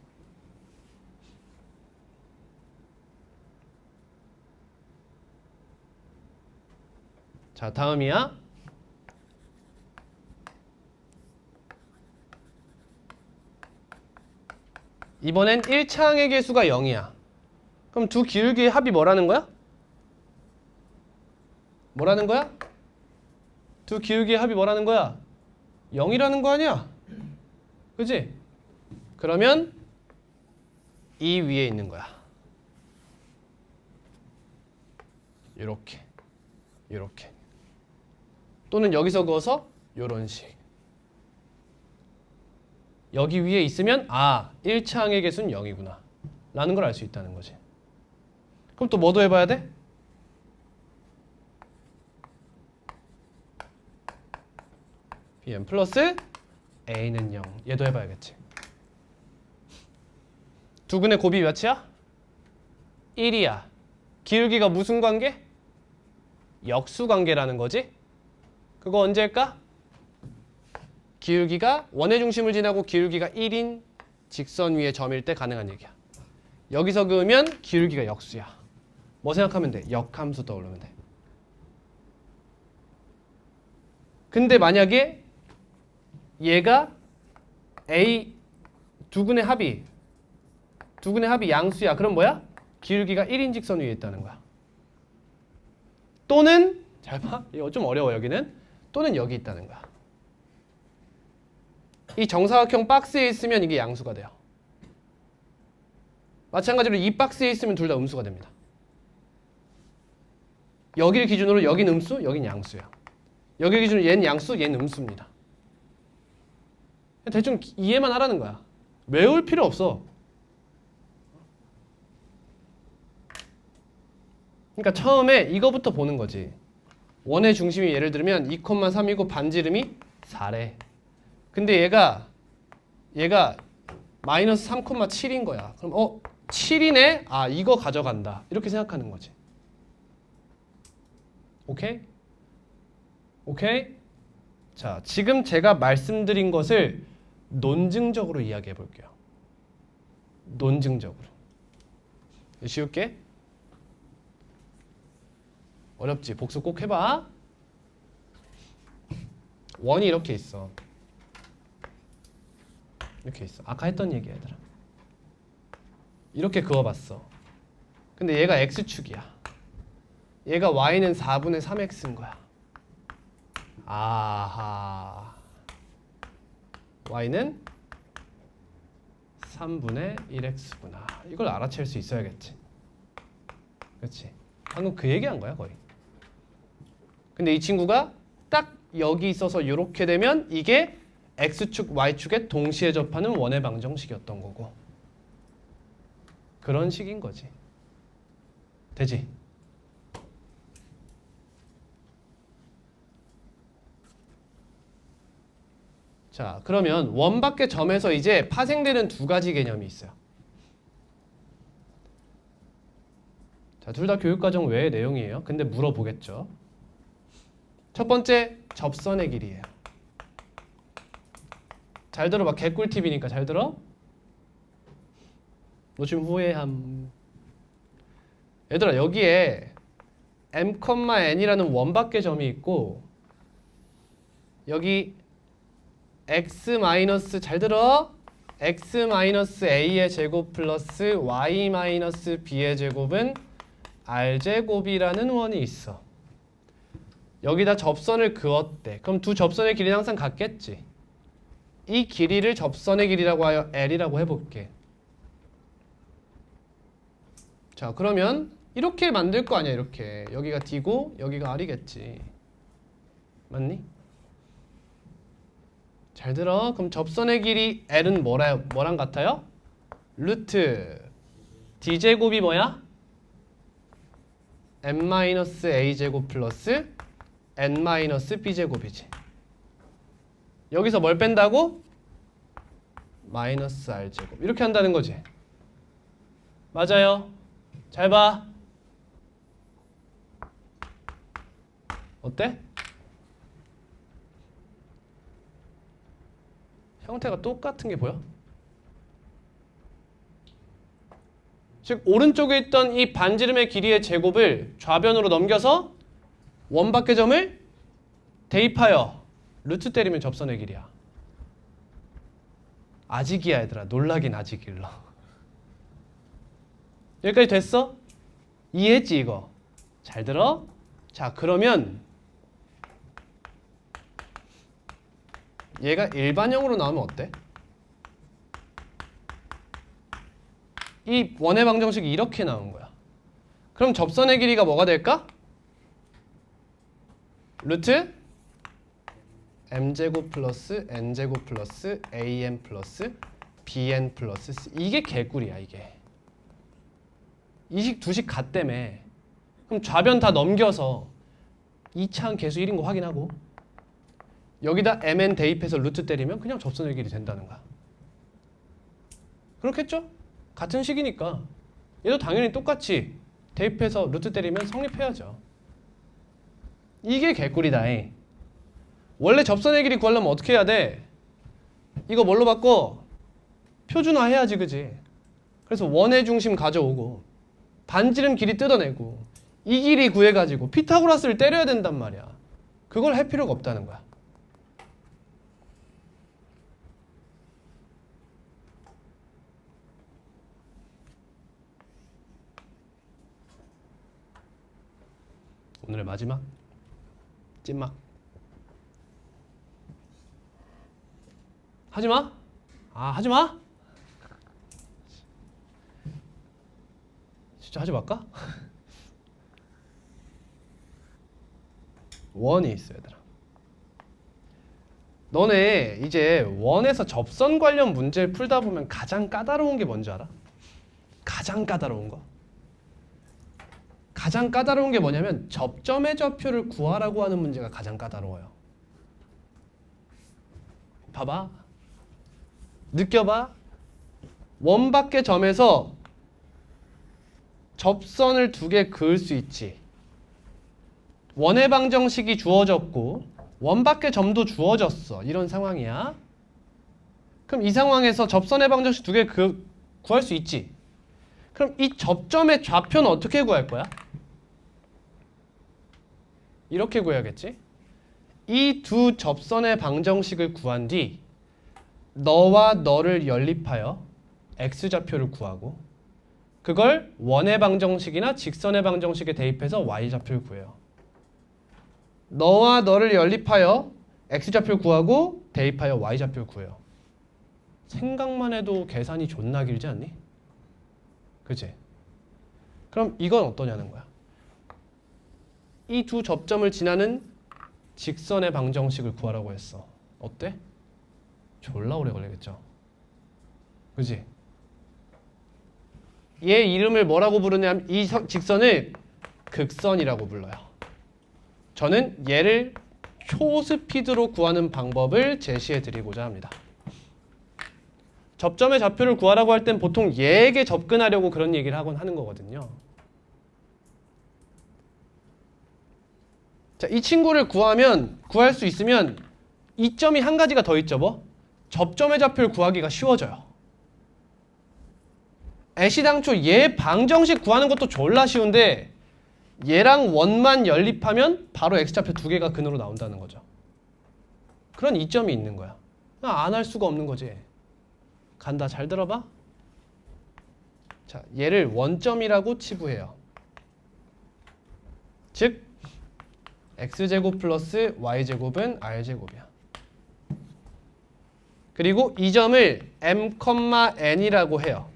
자, 다음이야. 이번엔 1차항의 개수가 0이야. 그럼 두 기울기의 합이 뭐라는 거야? 뭐라는 거야? 두 기울기의 합이 뭐라는 거야? 0이라는 거 아니야? 그지? 그러면 이 위에 있는 거야. 이렇게. 또는 여기서 그어서 요런 식. 여기 위에 있으면 아, 1차항의 개수는 0이구나 라는 걸 알 수 있다는 거지. 그럼 또 뭐 더 해봐야 돼? bn 플러스 a는 0. 얘도 해봐야겠지. 두근의 곱이 몇이야? 1이야. 기울기가 무슨 관계? 역수 관계라는 거지. 그거 언제일까? 기울기가 원의 중심을 지나고 기울기가 1인 직선 위의 점일 때 가능한 얘기야. 여기서 그으면 기울기가 역수야. 뭐 생각하면 돼? 역함수 떠오르면 돼. 근데 만약에 얘가 A 두근의 합이 양수야. 그럼 뭐야? 기울기가 1인 직선 위에 있다는 거야. 또는 잘 봐. 이거 좀 어려워 여기는. 또는 여기 있다는 거야. 이 정사각형 박스에 있으면 이게 양수가 돼요. 마찬가지로 이 박스에 있으면 둘 다 음수가 됩니다. 여기를 기준으로 여긴 음수, 여긴 양수야. 여기를 기준으로 얘는 양수, 얘는 음수입니다. 대충 이해만 하라는 거야. 외울 필요 없어. 그러니까 처음에 이거부터 보는 거지. 원의 중심이 예를 들면 2,3이고 반지름이 4래. 근데 얘가 얘가 마이너스 3,7인 거야. 그럼 7이네? 아, 이거 가져간다. 이렇게 생각하는 거지. 오케이? 오케이? 자, 지금 제가 말씀드린 것을 논증적으로 이야기해 볼게요. 논증적으로. 쉬울게. 어렵지? 복습 꼭 해봐. 원이 이렇게 있어. 이렇게 있어. 아까 했던 얘기야, 얘들아. 이렇게 그어봤어. 근데 얘가 x축이야. 얘가 y는 4분의 3x인 거야. 아하. y는 3분의 1x구나. 이걸 알아챌 수 있어야겠지. 그렇지? 방금 그 얘기한 거야, 거의. 근데 이 친구가 딱 여기 있어서 이렇게 되면 이게 x축, y축에 동시에 접하는 원의 방정식이었던 거고. 그런 식인 거지. 되지? 자, 그러면 원 밖의 점에서 이제 파생되는 두 가지 개념이 있어요. 자, 둘 다 교육과정 외의 내용이에요. 근데 물어보겠죠. 첫 번째, 접선의 길이에요. 잘 들어봐. 개꿀팁이니까 잘 들어. 너 지금 후회함. 얘들아, 여기에 m,n이라는 원 밖의 점이 있고 여기 x 마이너스, 잘 들어. x 마이너스 a의 제곱 플러스 y 마이너스 b의 제곱은 r 제곱이라는 원이 있어. 여기다 접선을 그었대. 그럼 두 접선의 길이는 항상 같겠지. 이 길이를 접선의 길이라고 하여 L이라고 해볼게. 자, 그러면 이렇게 만들 거 아니야, 이렇게. 여기가 D고 여기가 R이겠지. 맞니? 잘 들어. 그럼 접선의 길이 L은 뭐랑 같아요? 루트 D제곱이 뭐야? n-a제곱 플러스 n-b제곱이지. 여기서 뭘 뺀다고? 마이너스 r제곱. 이렇게 한다는 거지. 맞아요. 잘 봐. 어때? 형태가 똑같은 게 보여? 즉 오른쪽에 있던 이 반지름의 길이의 제곱을 좌변으로 넘겨서 원 밖의 점을 대입하여 루트 때리면 접선의 길이야. 아직이야, 얘들아. 놀라긴 아직 일러. 여기까지 됐어? 이해했지, 이거? 잘 들어? 자, 그러면 얘가 일반형으로 나오면 어때? 이 원의 방정식이 이렇게 나온 거야. 그럼 접선의 길이가 뭐가 될까? 루트 m제곱 플러스 n제곱 플러스 an 플러스 bn 플러스 c. 이게 개꿀이야, 이게. 이식 두식 같다며. 그럼 좌변 다 넘겨서 2차항 계수 1인 거 확인하고 여기다 mn 대입해서 루트 때리면 그냥 접선의 길이 된다는 거야. 그렇겠죠? 같은 식이니까 얘도 당연히 똑같이 대입해서 루트 때리면 성립해야죠. 이게 개꿀이다. 원래 접선의 길이 구하려면 어떻게 해야 돼? 이거 뭘로 바꿔? 표준화 해야지, 그지? 그래서 원의 중심 가져오고 반지름 길이 뜯어내고 이 길이 구해가지고 피타고라스를 때려야 된단 말이야. 그걸 할 필요가 없다는 거야. 오늘의 마지막 찐막. 하지마? 아, 하지마? 진짜 하지 말까? 원이 있어, 얘들아. 너네 이제 원에서 접선 관련 문제를 풀다 보면 가장 까다로운 게 뭔지 알아? 가장 까다로운 거. 가장 까다로운 게 뭐냐면 접점의 좌표를 구하라고 하는 문제가 가장 까다로워요. 봐봐. 느껴봐. 원 밖의 점에서 접선을 두 개 그을 수 있지. 원의 방정식이 주어졌고 원 밖의 점도 주어졌어. 이런 상황이야. 그럼 이 상황에서 접선의 방정식 두 개 구할 수 있지. 그럼 이 접점의 좌표는 어떻게 구할 거야? 이렇게 구해야겠지. 이 두 접선의 방정식을 구한 뒤 너와 너를 연립하여 x좌표를 구하고 그걸 원의 방정식이나 직선의 방정식에 대입해서 y좌표를 구해요. 너와 너를 연립하여 x좌표를 구하고 대입하여 y좌표를 구해요. 생각만 해도 계산이 존나 길지 않니? 그치? 그럼 이건 어떠냐는 거야. 이 두 접점을 지나는 직선의 방정식을 구하라고 했어. 어때? 졸라 오래 걸리겠죠? 그치? 얘 이름을 뭐라고 부르냐면 이 직선을 극선이라고 불러요. 저는 얘를 초스피드로 구하는 방법을 제시해 드리고자 합니다. 접점의 좌표를 구하라고 할 땐 보통 얘에게 접근하려고 그런 얘기를 하곤 하는 거거든요. 자, 이 친구를 구할 수 있으면 이점이 한 가지가 더 있죠. 뭐? 접점의 좌표를 구하기가 쉬워져요. 애시당초 얘 방정식 구하는 것도 졸라 쉬운데 얘랑 원만 연립하면 바로 x좌표 두 개가 근으로 나온다는 거죠. 그런 이점이 있는 거야. 안 할 수가 없는 거지. 간다. 잘 들어봐. 자, 얘를 원점이라고 치부해요. 즉 x제곱 플러스 y제곱은 r제곱이야. 그리고 이 점을 m,n이라고 해요.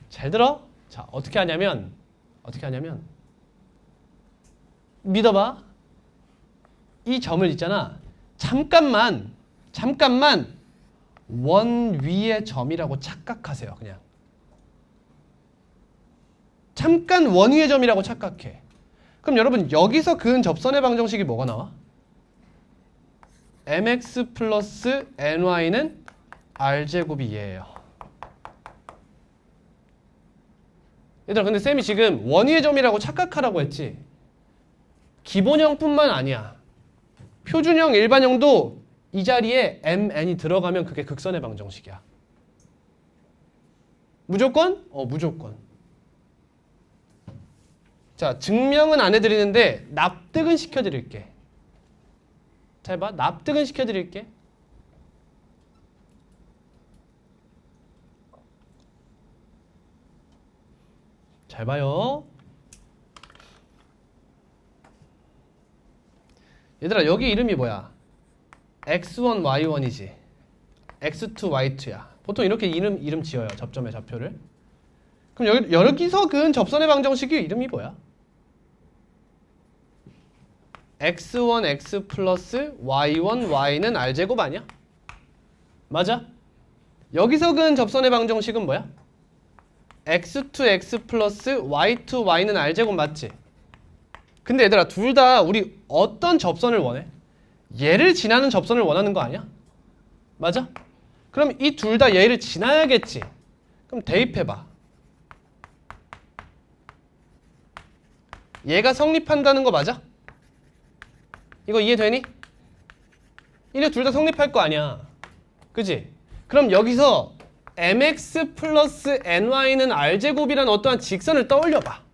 잘 들어? 자, 어떻게 하냐면 믿어봐. 이 점을 있잖아. 잠깐만 원 위의 점이라고 착각하세요. 그냥 잠깐 원 위의 점이라고 착각해. 그럼 여러분 여기서 그은 접선의 방정식이 뭐가 나와? mx 플러스 ny는 r제곱이 얘예요. 얘들아, 근데 쌤이 지금 원 위의 점이라고 착각하라고 했지. 기본형뿐만 아니야. 표준형, 일반형도 이 자리에 mn이 들어가면 그게 극선의 방정식이야. 무조건? 무조건. 자, 증명은 안 해드리는데 납득은 시켜드릴게. 잘 봐. 납득은 시켜드릴게. 잘 봐요. 얘들아, 여기 이름이 뭐야? x1, y1이지. x2, y2야. 보통 이렇게 이름 지어요. 접점의 좌표를. 그럼 여기서 그은 접선의 방정식이 이름이 뭐야? x1, x 플러스 y1, y는 r제곱 아니야? 맞아? 여기서 그은 접선의 방정식은 뭐야? x2, x 플러스 y2, y는 r제곱 맞지? 근데 얘들아, 둘 다 우리 어떤 접선을 원해? 얘를 지나는 접선을 원하는 거 아니야? 맞아? 그럼 이 둘 다 얘를 지나야겠지. 그럼 대입해봐. 얘가 성립한다는 거 맞아? 이거 이해되니? 이래 둘 다 성립할 거 아니야. 그지? 그럼 여기서 mx 플러스 ny는 r제곱이라는 어떠한 직선을 떠올려봐.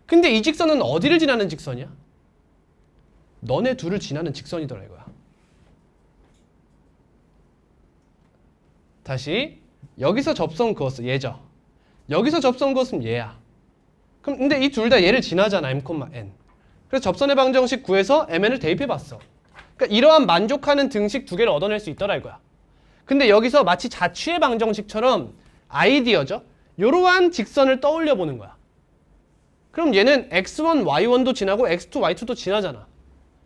근데 이 직선은 어디를 지나는 직선이야? 너네 둘을 지나는 직선이더라 이거야. 다시 여기서 접선 그었어. 얘죠. 여기서 접선 그었으면 얘야. 그럼 근데 이 둘 다 얘를 지나잖아. m, n. 그래서 접선의 방정식 구해서 mn을 대입해봤어. 그러니까 이러한 만족하는 등식 두 개를 얻어낼 수 있더라 이거야. 근데 여기서 마치 자취의 방정식처럼 아이디어죠. 이러한 직선을 떠올려 보는 거야. 그럼 얘는 x1, y1도 지나고 x2, y2도 지나잖아.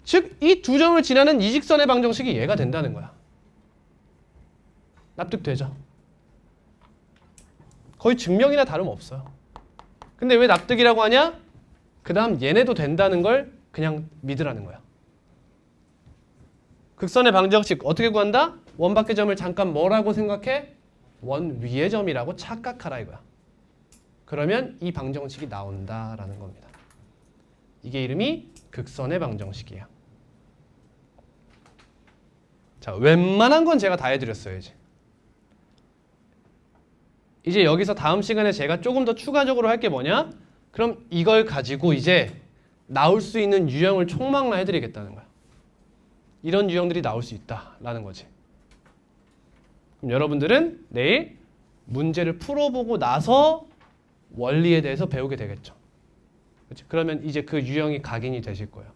즉 이 두 점을 지나는 이 직선의 방정식이 얘가 된다는 거야. 납득되죠? 거의 증명이나 다름없어요. 근데 왜 납득이라고 하냐? 그 다음 얘네도 된다는 걸 그냥 믿으라는 거야. 극선의 방정식 어떻게 구한다? 원 밖의 점을 잠깐 뭐라고 생각해? 원 위의 점이라고 착각하라 이거야. 그러면 이 방정식이 나온다라는 겁니다. 이게 이름이 극선의 방정식이에요. 자, 웬만한 건 제가 다 해드렸어요. 이제 여기서 다음 시간에 제가 조금 더 추가적으로 할 게 뭐냐? 그럼 이걸 가지고 이제 나올 수 있는 유형을 총망라 해드리겠다는 거야. 이런 유형들이 나올 수 있다라는 거지. 그럼 여러분들은 내일 문제를 풀어보고 나서 원리에 대해서 배우게 되겠죠. 그치? 그러면 이제 그 유형이 각인이 되실 거예요.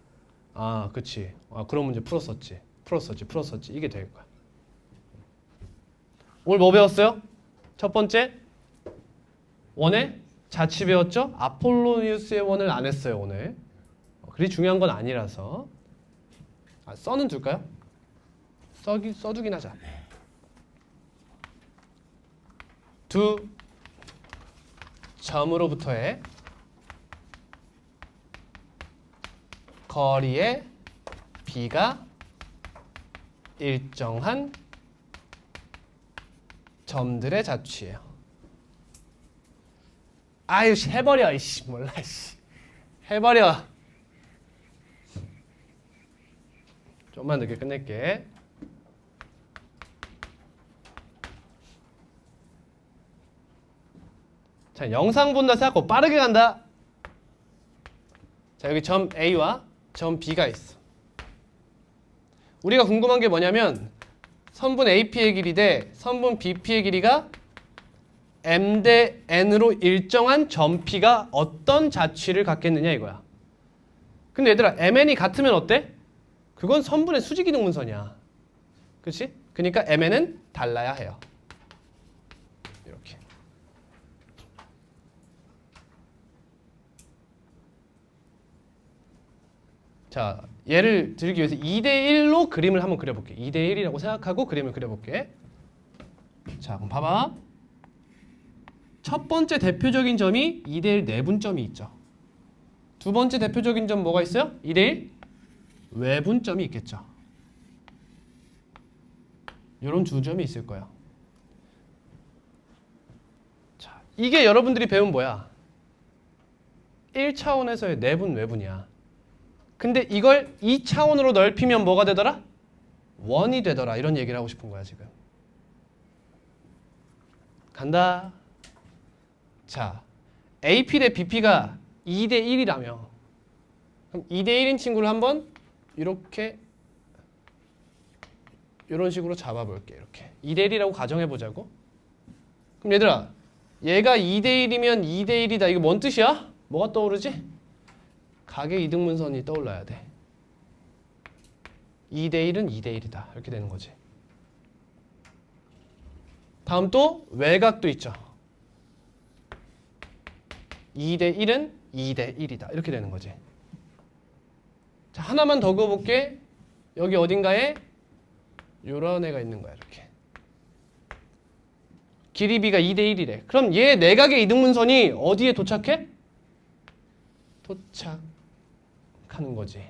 아, 그치. 아, 그런 문제 풀었었지. 이게 될 거야. 오늘 뭐 배웠어요? 첫 번째, 원의 자취 배웠죠? 아폴로니우스의 원을 안 했어요, 오늘. 그리 중요한 건 아니라서. 써는 둘까요? 써두긴 하자. 두 점으로부터의 거리의 b가 일정한 점들의 자취예요. 아유, 해버려. 이씨, 몰라. 이씨. 해버려. 좀만 늦게 끝낼게. 자, 영상 본다 생각하고 빠르게 간다. 자, 여기 점 A와 점 B가 있어. 우리가 궁금한 게 뭐냐면 선분 AP의 길이 대 선분 BP의 길이가 M 대 N으로 일정한 점 P가 어떤 자취를 갖겠느냐 이거야. 근데 얘들아, MN이 같으면 어때? 그건 선분의 수직이동문선이야. 그렇지? 그러니까 MN은 달라야 해요. 이렇게. 자, 예를 들기 위해서 2대1로 그림을 한번 그려볼게. 2대1이라고 생각하고 그림을 그려볼게. 자, 그럼 봐봐. 첫 번째 대표적인 점이 2대1 내분점이 있죠. 두 번째 대표적인 점 뭐가 있어요? 2대1 외분점이 있겠죠. 이런 두 점이 있을 거예요. 자, 이게 여러분들이 배운 뭐야? 1차원에서의 내분 외분이야. 근데 이걸 2차원으로 넓히면 뭐가 되더라? 원이 되더라. 이런 얘기를 하고 싶은 거야 지금. 간다. 자, AP 대 BP가 2대 1이라며. 그럼 2대 1인 친구를 한번 이렇게 이런 식으로 잡아볼게. 이렇게 2대 1이라고 가정해보자고. 그럼 얘들아, 얘가 2대 1이면 2대 1이다. 이거 뭔 뜻이야? 뭐가 떠오르지? 각의 이등분선이 떠올라야 돼. 2대 1은 2대 1이다. 이렇게 되는 거지. 다음 또 외곽도 있죠. 2대 1은 2대 1이다. 이렇게 되는 거지. 자, 하나만 더 그어볼게. 여기 어딘가에 요런 애가 있는 거야. 이렇게. 길이 b가 2대 1이래. 그럼 얘 내각의 이등분선이 어디에 도착해? 도착하는 거지.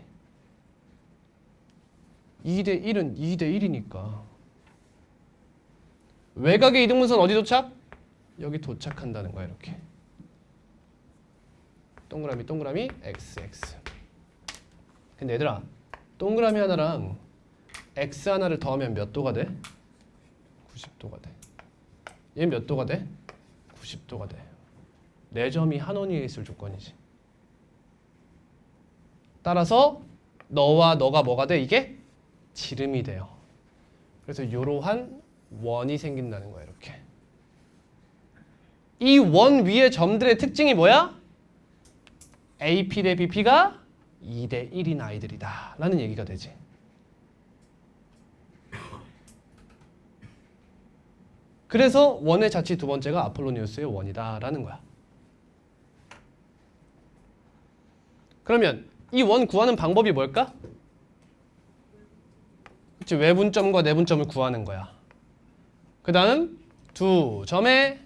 2대 1은 2대 1이니까. 외곽의 이등분선 어디 도착? 여기 도착한다는 거야. 이렇게. 동그라미 동그라미 x x. 근데 얘들아, 동그라미 하나랑 x 하나를 더하면 몇 도가 돼? 90도가 돼. 얘 몇 도가 돼? 90도가 돼. 4점이 한 원위에 있을 조건이지. 따라서 너와 너가 뭐가 돼? 이게 지름이 돼요. 그래서 이러한 원이 생긴다는 거야. 이렇게. 이 원 위의 점들의 특징이 뭐야? AP 대 BP가 2대 1인 아이들이다 라는 얘기가 되지. 그래서 원의 자취 두 번째가 아폴로니우스의 원이다 라는 거야. 그러면 이 원 구하는 방법이 뭘까? 그치, 외분점과 내분점을 구하는 거야. 그 다음 두 점의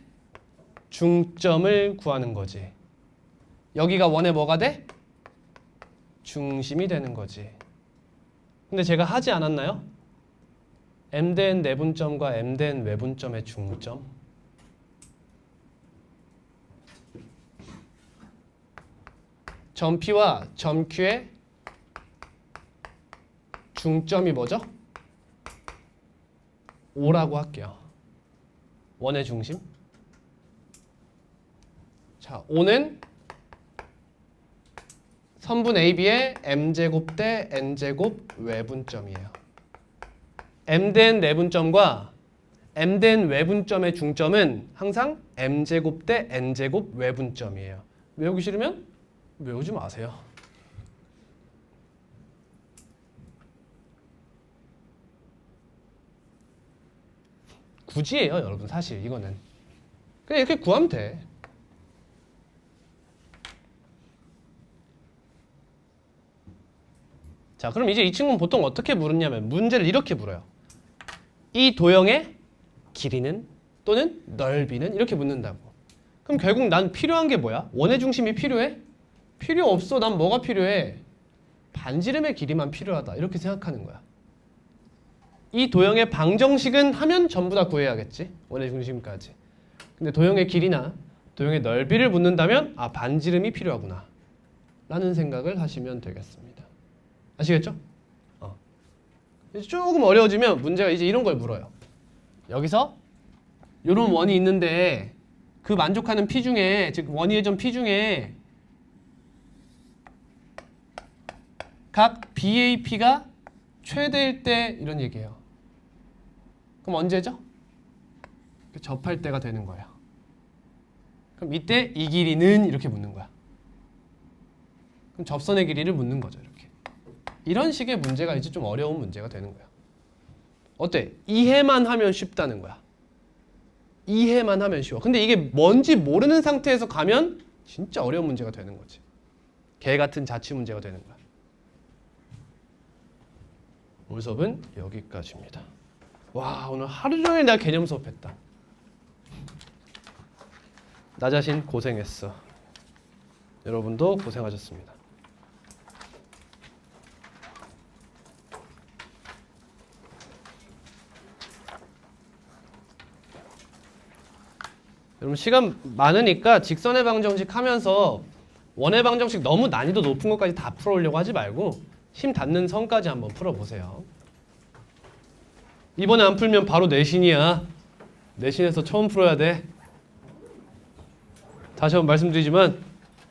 중점을 구하는 거지. 여기가 원의 뭐가 돼? 중심이 되는 거지. 근데 제가 하지 않았나요? m대n 내분점과 m대n 외분점의 중점. 점 P와 점 Q의 중점이 뭐죠? O라고 할게요. 원의 중심. 자, O는 선분 AB의 m제곱 대 n제곱 외분점이에요. m대n 내분점과 m대n 외분점의 중점은 항상 m제곱 대 n제곱 외분점이에요. 외우기 싫으면 외우지 마세요. 굳이예요, 여러분. 사실 이거는 그냥 이렇게 구하면 돼. 자, 그럼 이제 이 친구는 보통 어떻게 물었냐면 문제를 이렇게 물어요. 이 도형의 길이는 또는 넓이는 이렇게 묻는다고. 그럼 결국 난 필요한 게 뭐야? 원의 중심이 필요해? 필요 없어. 난 뭐가 필요해? 반지름의 길이만 필요하다. 이렇게 생각하는 거야. 이 도형의 방정식은 하면 전부 다 구해야겠지. 원의 중심까지. 근데 도형의 길이나 도형의 넓이를 묻는다면 아, 반지름이 필요하구나 라는 생각을 하시면 되겠습니다. 아시겠죠? 이제 조금 어려워지면 문제가 이제 이런 걸 물어요. 여기서 이런 원이 있는데 그 만족하는 P 중에, 즉 원위의 점 P 중에 각 BAP가 최대일 때 이런 얘기예요. 그럼 언제죠? 접할 때가 되는 거예요. 그럼 이때 이 길이는 이렇게 묻는 거야. 그럼 접선의 길이를 묻는 거죠. 이렇게. 이런 식의 문제가 이제 좀 어려운 문제가 되는 거야. 어때? 이해만 하면 쉽다는 거야. 이해만 하면 쉬워. 근데 이게 뭔지 모르는 상태에서 가면 진짜 어려운 문제가 되는 거지. 개 같은 자취 문제가 되는 거야. 오늘 수업은 여기까지입니다. 와, 오늘 하루 종일 내가 개념 수업했다. 나 자신 고생했어. 여러분도 고생하셨습니다. 여러분 시간 많으니까 직선의 방정식 하면서 원의 방정식 너무 난이도 높은 것까지 다 풀어오려고 하지 말고 힘 닿는 선까지 한번 풀어보세요. 이번에 안 풀면 바로 내신이야. 내신에서 처음 풀어야 돼. 다시 한번 말씀드리지만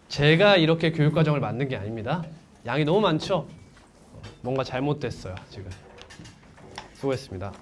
제가 이렇게 교육과정을 만든 게 아닙니다. 양이 너무 많죠? 뭔가 잘못됐어요 지금. 수고했습니다.